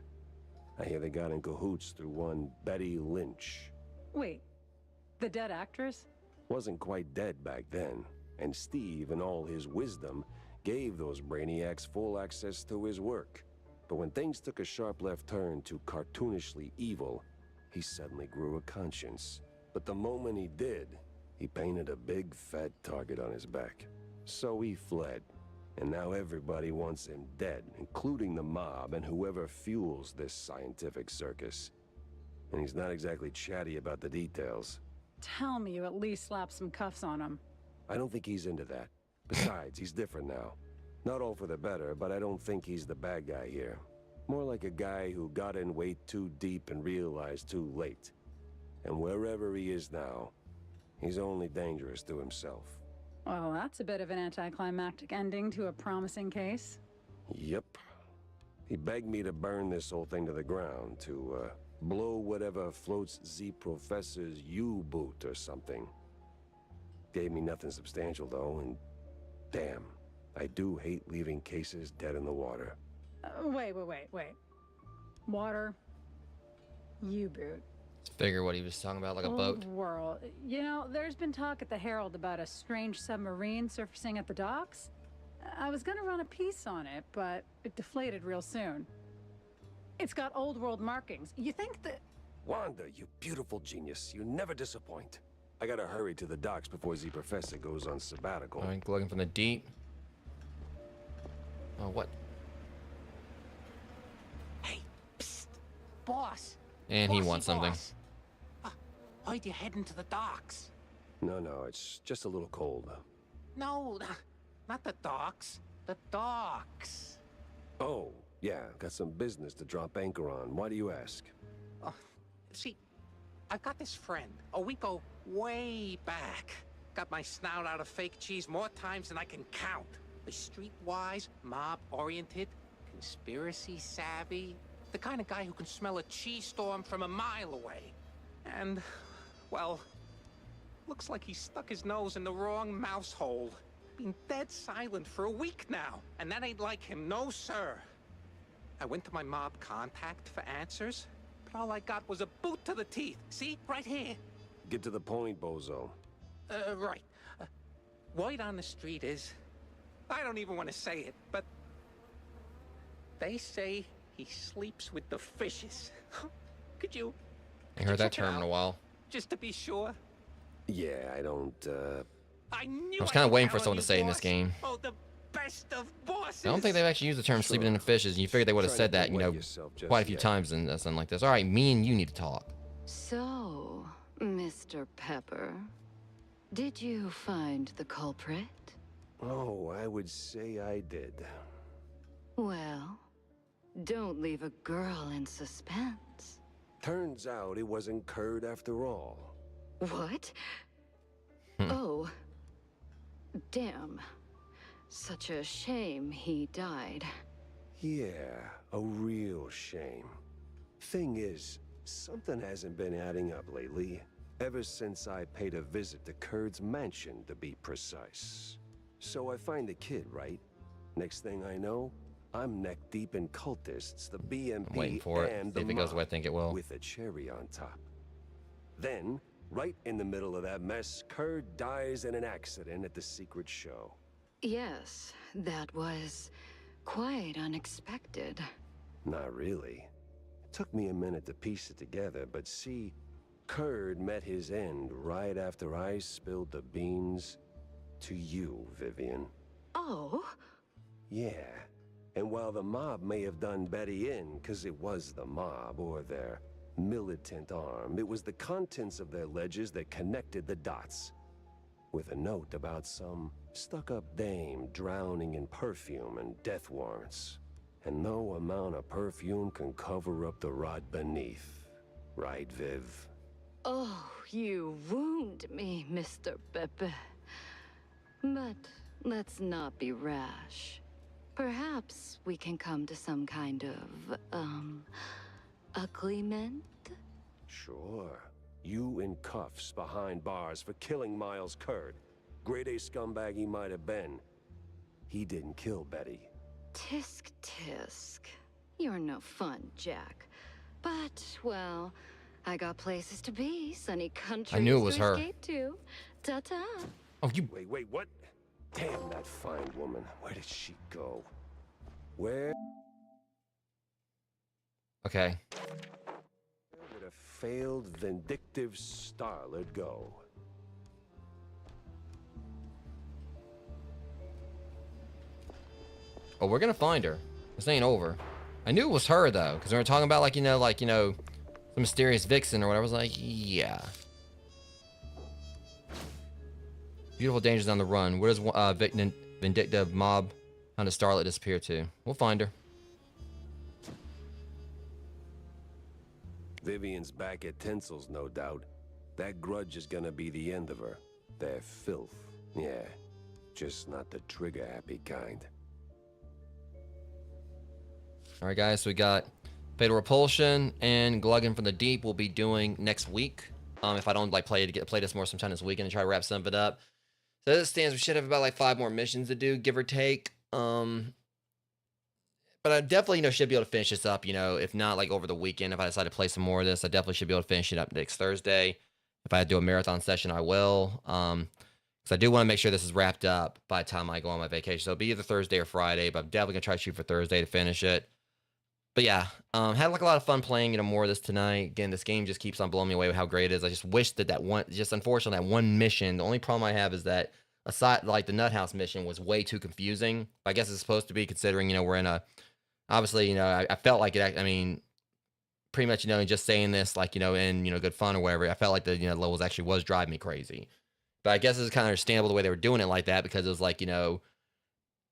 I hear they got in cahoots through one Betty Lynch. Wait, the dead actress? Wasn't quite dead back then, and Steve, in all his wisdom, gave those brainiacs full access to his work. But when things took a sharp left turn to cartoonishly evil, he suddenly grew a conscience. But the moment he did, he painted a big fat target on his back. So he fled, and now everybody wants him dead, including the mob and whoever fuels this scientific circus. And he's not exactly chatty about the details. Tell me you at least slapped some cuffs on him. I don't think he's into that. Besides, he's different now. Not all for the better, but I don't think he's the bad guy here. More like a guy who got in way too deep and realized too late. And wherever he is now, he's only dangerous to himself. Well, that's a bit of an anticlimactic ending to a promising case. Yep. He begged me to burn this whole thing to the ground, to, blow whatever floats Z Professor's U-boot or something. Gave me nothing substantial, though, and damn, I do hate leaving cases dead in the water. Wait. Water. U-boot. Figure what he was talking about, like a boat. Old world. You know, there's been talk at the Herald about a strange submarine surfacing at the docks. I was gonna run a piece on it, but it deflated real soon. It's got old world markings. You think that... Wanda, you beautiful genius. You never disappoint. I gotta hurry to the docks before the professor goes on sabbatical. All right, looking from the deep. Oh, what? Hey, psst, boss. And he Bossy wants something. boss. Why'd you heading to the docks? No, it's just a little cold. No, not the docks. The docks. Oh, yeah, got some business to drop anchor on. Why do you ask? See, I've got this friend. Oh, we go way back. Got my snout out of fake cheese more times than I can count. The streetwise, mob-oriented, conspiracy savvy. The kind of guy who can smell a cheese storm from a mile away. And, well, looks like he stuck his nose in the wrong mouse hole. Been dead silent for a week now, and that ain't like him, no sir. I went to my mob contact for answers, but all I got was a boot to the teeth. See, right here. Get to the point, bozo. Right. Word on the street is, I don't even want to say it, but they say he sleeps with the fishes. Could you? I heard that term in a while. Just to be sure. Yeah, I don't, I was kind of waiting for someone to say it in this game. Oh, the best of bosses. I don't think they've actually used the term sleeping in the fishes, and you figured they would have said that, you know, quite a few times in something like this. All right, me and you need to talk. So, Mr. Pepper, did you find the culprit? Oh, I would say I did. Well, don't leave a girl in suspense. Turns out it wasn't Curd after all. What? Oh. Damn. Such a shame he died. Yeah, a real shame. Thing is, something hasn't been adding up lately. Ever since I paid a visit to Curd's mansion, to be precise. So I find the kid, right? Next thing I know, I'm neck deep in cultists, the BMP, I'm waiting for it. and See if it goes the way I think it will. with a cherry on top. Then, right in the middle of that mess, Curd dies in an accident at the secret show. Yes, that was quite unexpected. Not really. It took me a minute to piece it together, but see, Curd met his end right after I spilled the beans to you, Vivian. Oh? Yeah. And while the mob may have done Betty in, 'cause it was the mob, or their militant arm, it was the contents of their ledgers that connected the dots. With a note about some stuck-up dame drowning in perfume and death warrants. And no amount of perfume can cover up the rot beneath. Right, Viv? Oh, you wound me, Mr. Pepe. But let's not be rash. Perhaps we can come to some kind of, agreement? Sure. You in cuffs behind bars for killing Miles Curd. Grade A scumbag he might have been. He didn't kill Betty. Tisk tisk. You're no fun, Jack. But, well, I got places to be, sunny countries I knew it was to her. escape to. Ta-ta. Oh, you... Wait, what? Damn, that fine woman. Where did she go? Where Okay. would a failed, vindictive starlet go? Oh, we're gonna find her. This ain't over. I knew it was her, though, because we were talking about, the mysterious vixen or whatever. I was like, yeah. Beautiful dangers on the run. Where does vindictive mob hunt a starlet disappear to? We'll find her. Vivian's back at Tinsel's, no doubt. That grudge is gonna be the end of her. They're filth. Yeah. Just not the trigger-happy kind. All right, guys. So we got Fatal Repulsion and Gluggen from the Deep. We'll be doing next week. If I don't play this more sometime this weekend and try to wrap some of it up. So as it stands, we should have about 5 more missions to do, give or take. But But I definitely, should be able to finish this up, if not like over the weekend. If I decide to play some more of this, I definitely should be able to finish it up next Thursday. If I do a marathon session, I will. Because I do want to make sure this is wrapped up by the time I go on my vacation. So it'll be either Thursday or Friday, but I'm definitely going to try to shoot for Thursday to finish it. But yeah, had like a lot of fun playing, more of this tonight. Again, this game just keeps on blowing me away with how great it is. I just wish that one, just unfortunately, that one mission, the only problem I have is that aside, like the Nut House mission was way too confusing. I guess it's supposed to be, considering, we're in a, obviously, I felt like it, I mean, pretty much, just saying this, like, in, good fun or whatever, I felt like the, levels actually was driving me crazy. But I guess it's kind of understandable the way they were doing it like that, because it was like, you're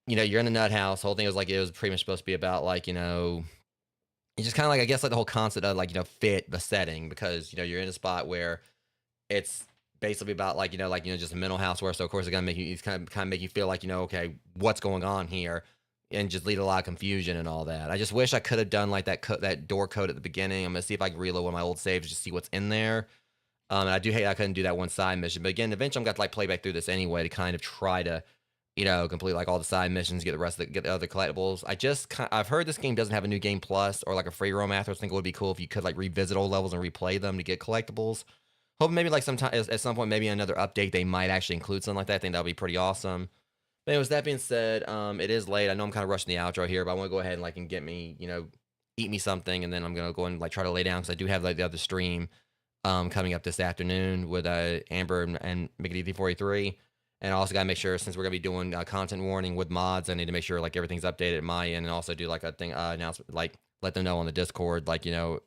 in the Nut House. The whole thing was like, it was pretty much supposed to be about like, it's just kind of like, I guess, like the whole concept of like, fit the setting, because, you're in a spot where it's basically about like, just a mental house where, so of course it's going to make you, it's kind of make you feel like, okay, what's going on here, and just lead a lot of confusion and all that. I just wish I could have done like that door code at the beginning. I'm going to see if I can reload one of my old saves, just see what's in there. And I do hate I couldn't do that one side mission, but again, eventually I'm going to like play back through this anyway to kind of try to, complete like all the side missions, get the other collectibles. I've heard this game doesn't have a new game plus or like a free roam after. I think it would be cool if you could like revisit old levels and replay them to get collectibles. Hope maybe like sometime at some point, maybe another update, they might actually include something like that. I think that would be pretty awesome. But anyways, that being said, it is late. I know I'm kind of rushing the outro here, but I want to go ahead and like and get me, eat me something, and then I'm gonna go and like try to lay down, because I do have like the other stream coming up this afternoon with Amber and McD43. And I also got to make sure, since we're going to be doing content warning with mods, I need to make sure like everything's updated at my end, and also do like a thing announcement, like let them know on the Discord, like, to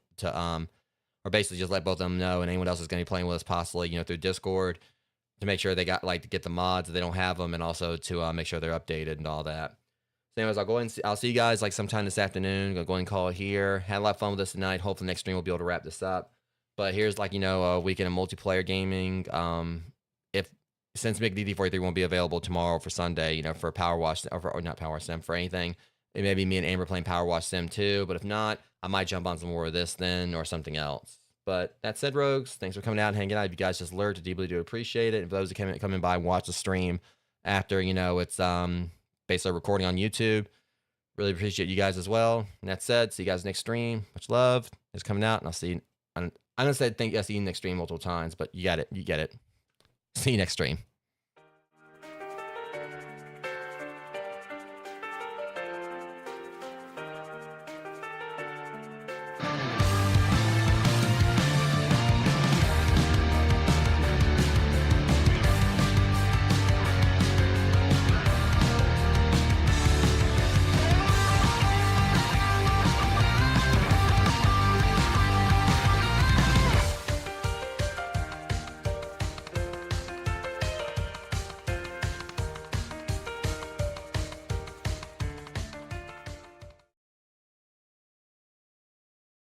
or basically just let both of them know, and anyone else is going to be playing with us possibly, through Discord, to make sure they got like to get the mods if they don't have them, and also to make sure they're updated and all that. So anyways, I'll go ahead and I'll see you guys like sometime this afternoon. I'll go ahead and call it here. Had a lot of fun with this tonight. Hopefully next stream we'll be able to wrap this up. But here's like, a weekend of multiplayer gaming. Since McD43 won't be available tomorrow for Sunday, for Power Wash, or not Power Sim, for anything, it may be me and Amber playing Power Wash Sim too. But if not, I might jump on some more of this then, or something else. But that said, Rogues, thanks for coming out and hanging out. If you guys just lurked, I deeply do appreciate it. And for those who come by and watch the stream after, it's basically recording on YouTube, really appreciate you guys as well. And that said, see you guys next stream. Much love. It's coming out, and I'll see you. I'm gonna say thank you. I see you next stream multiple times, but you got it. You get it. See you next stream.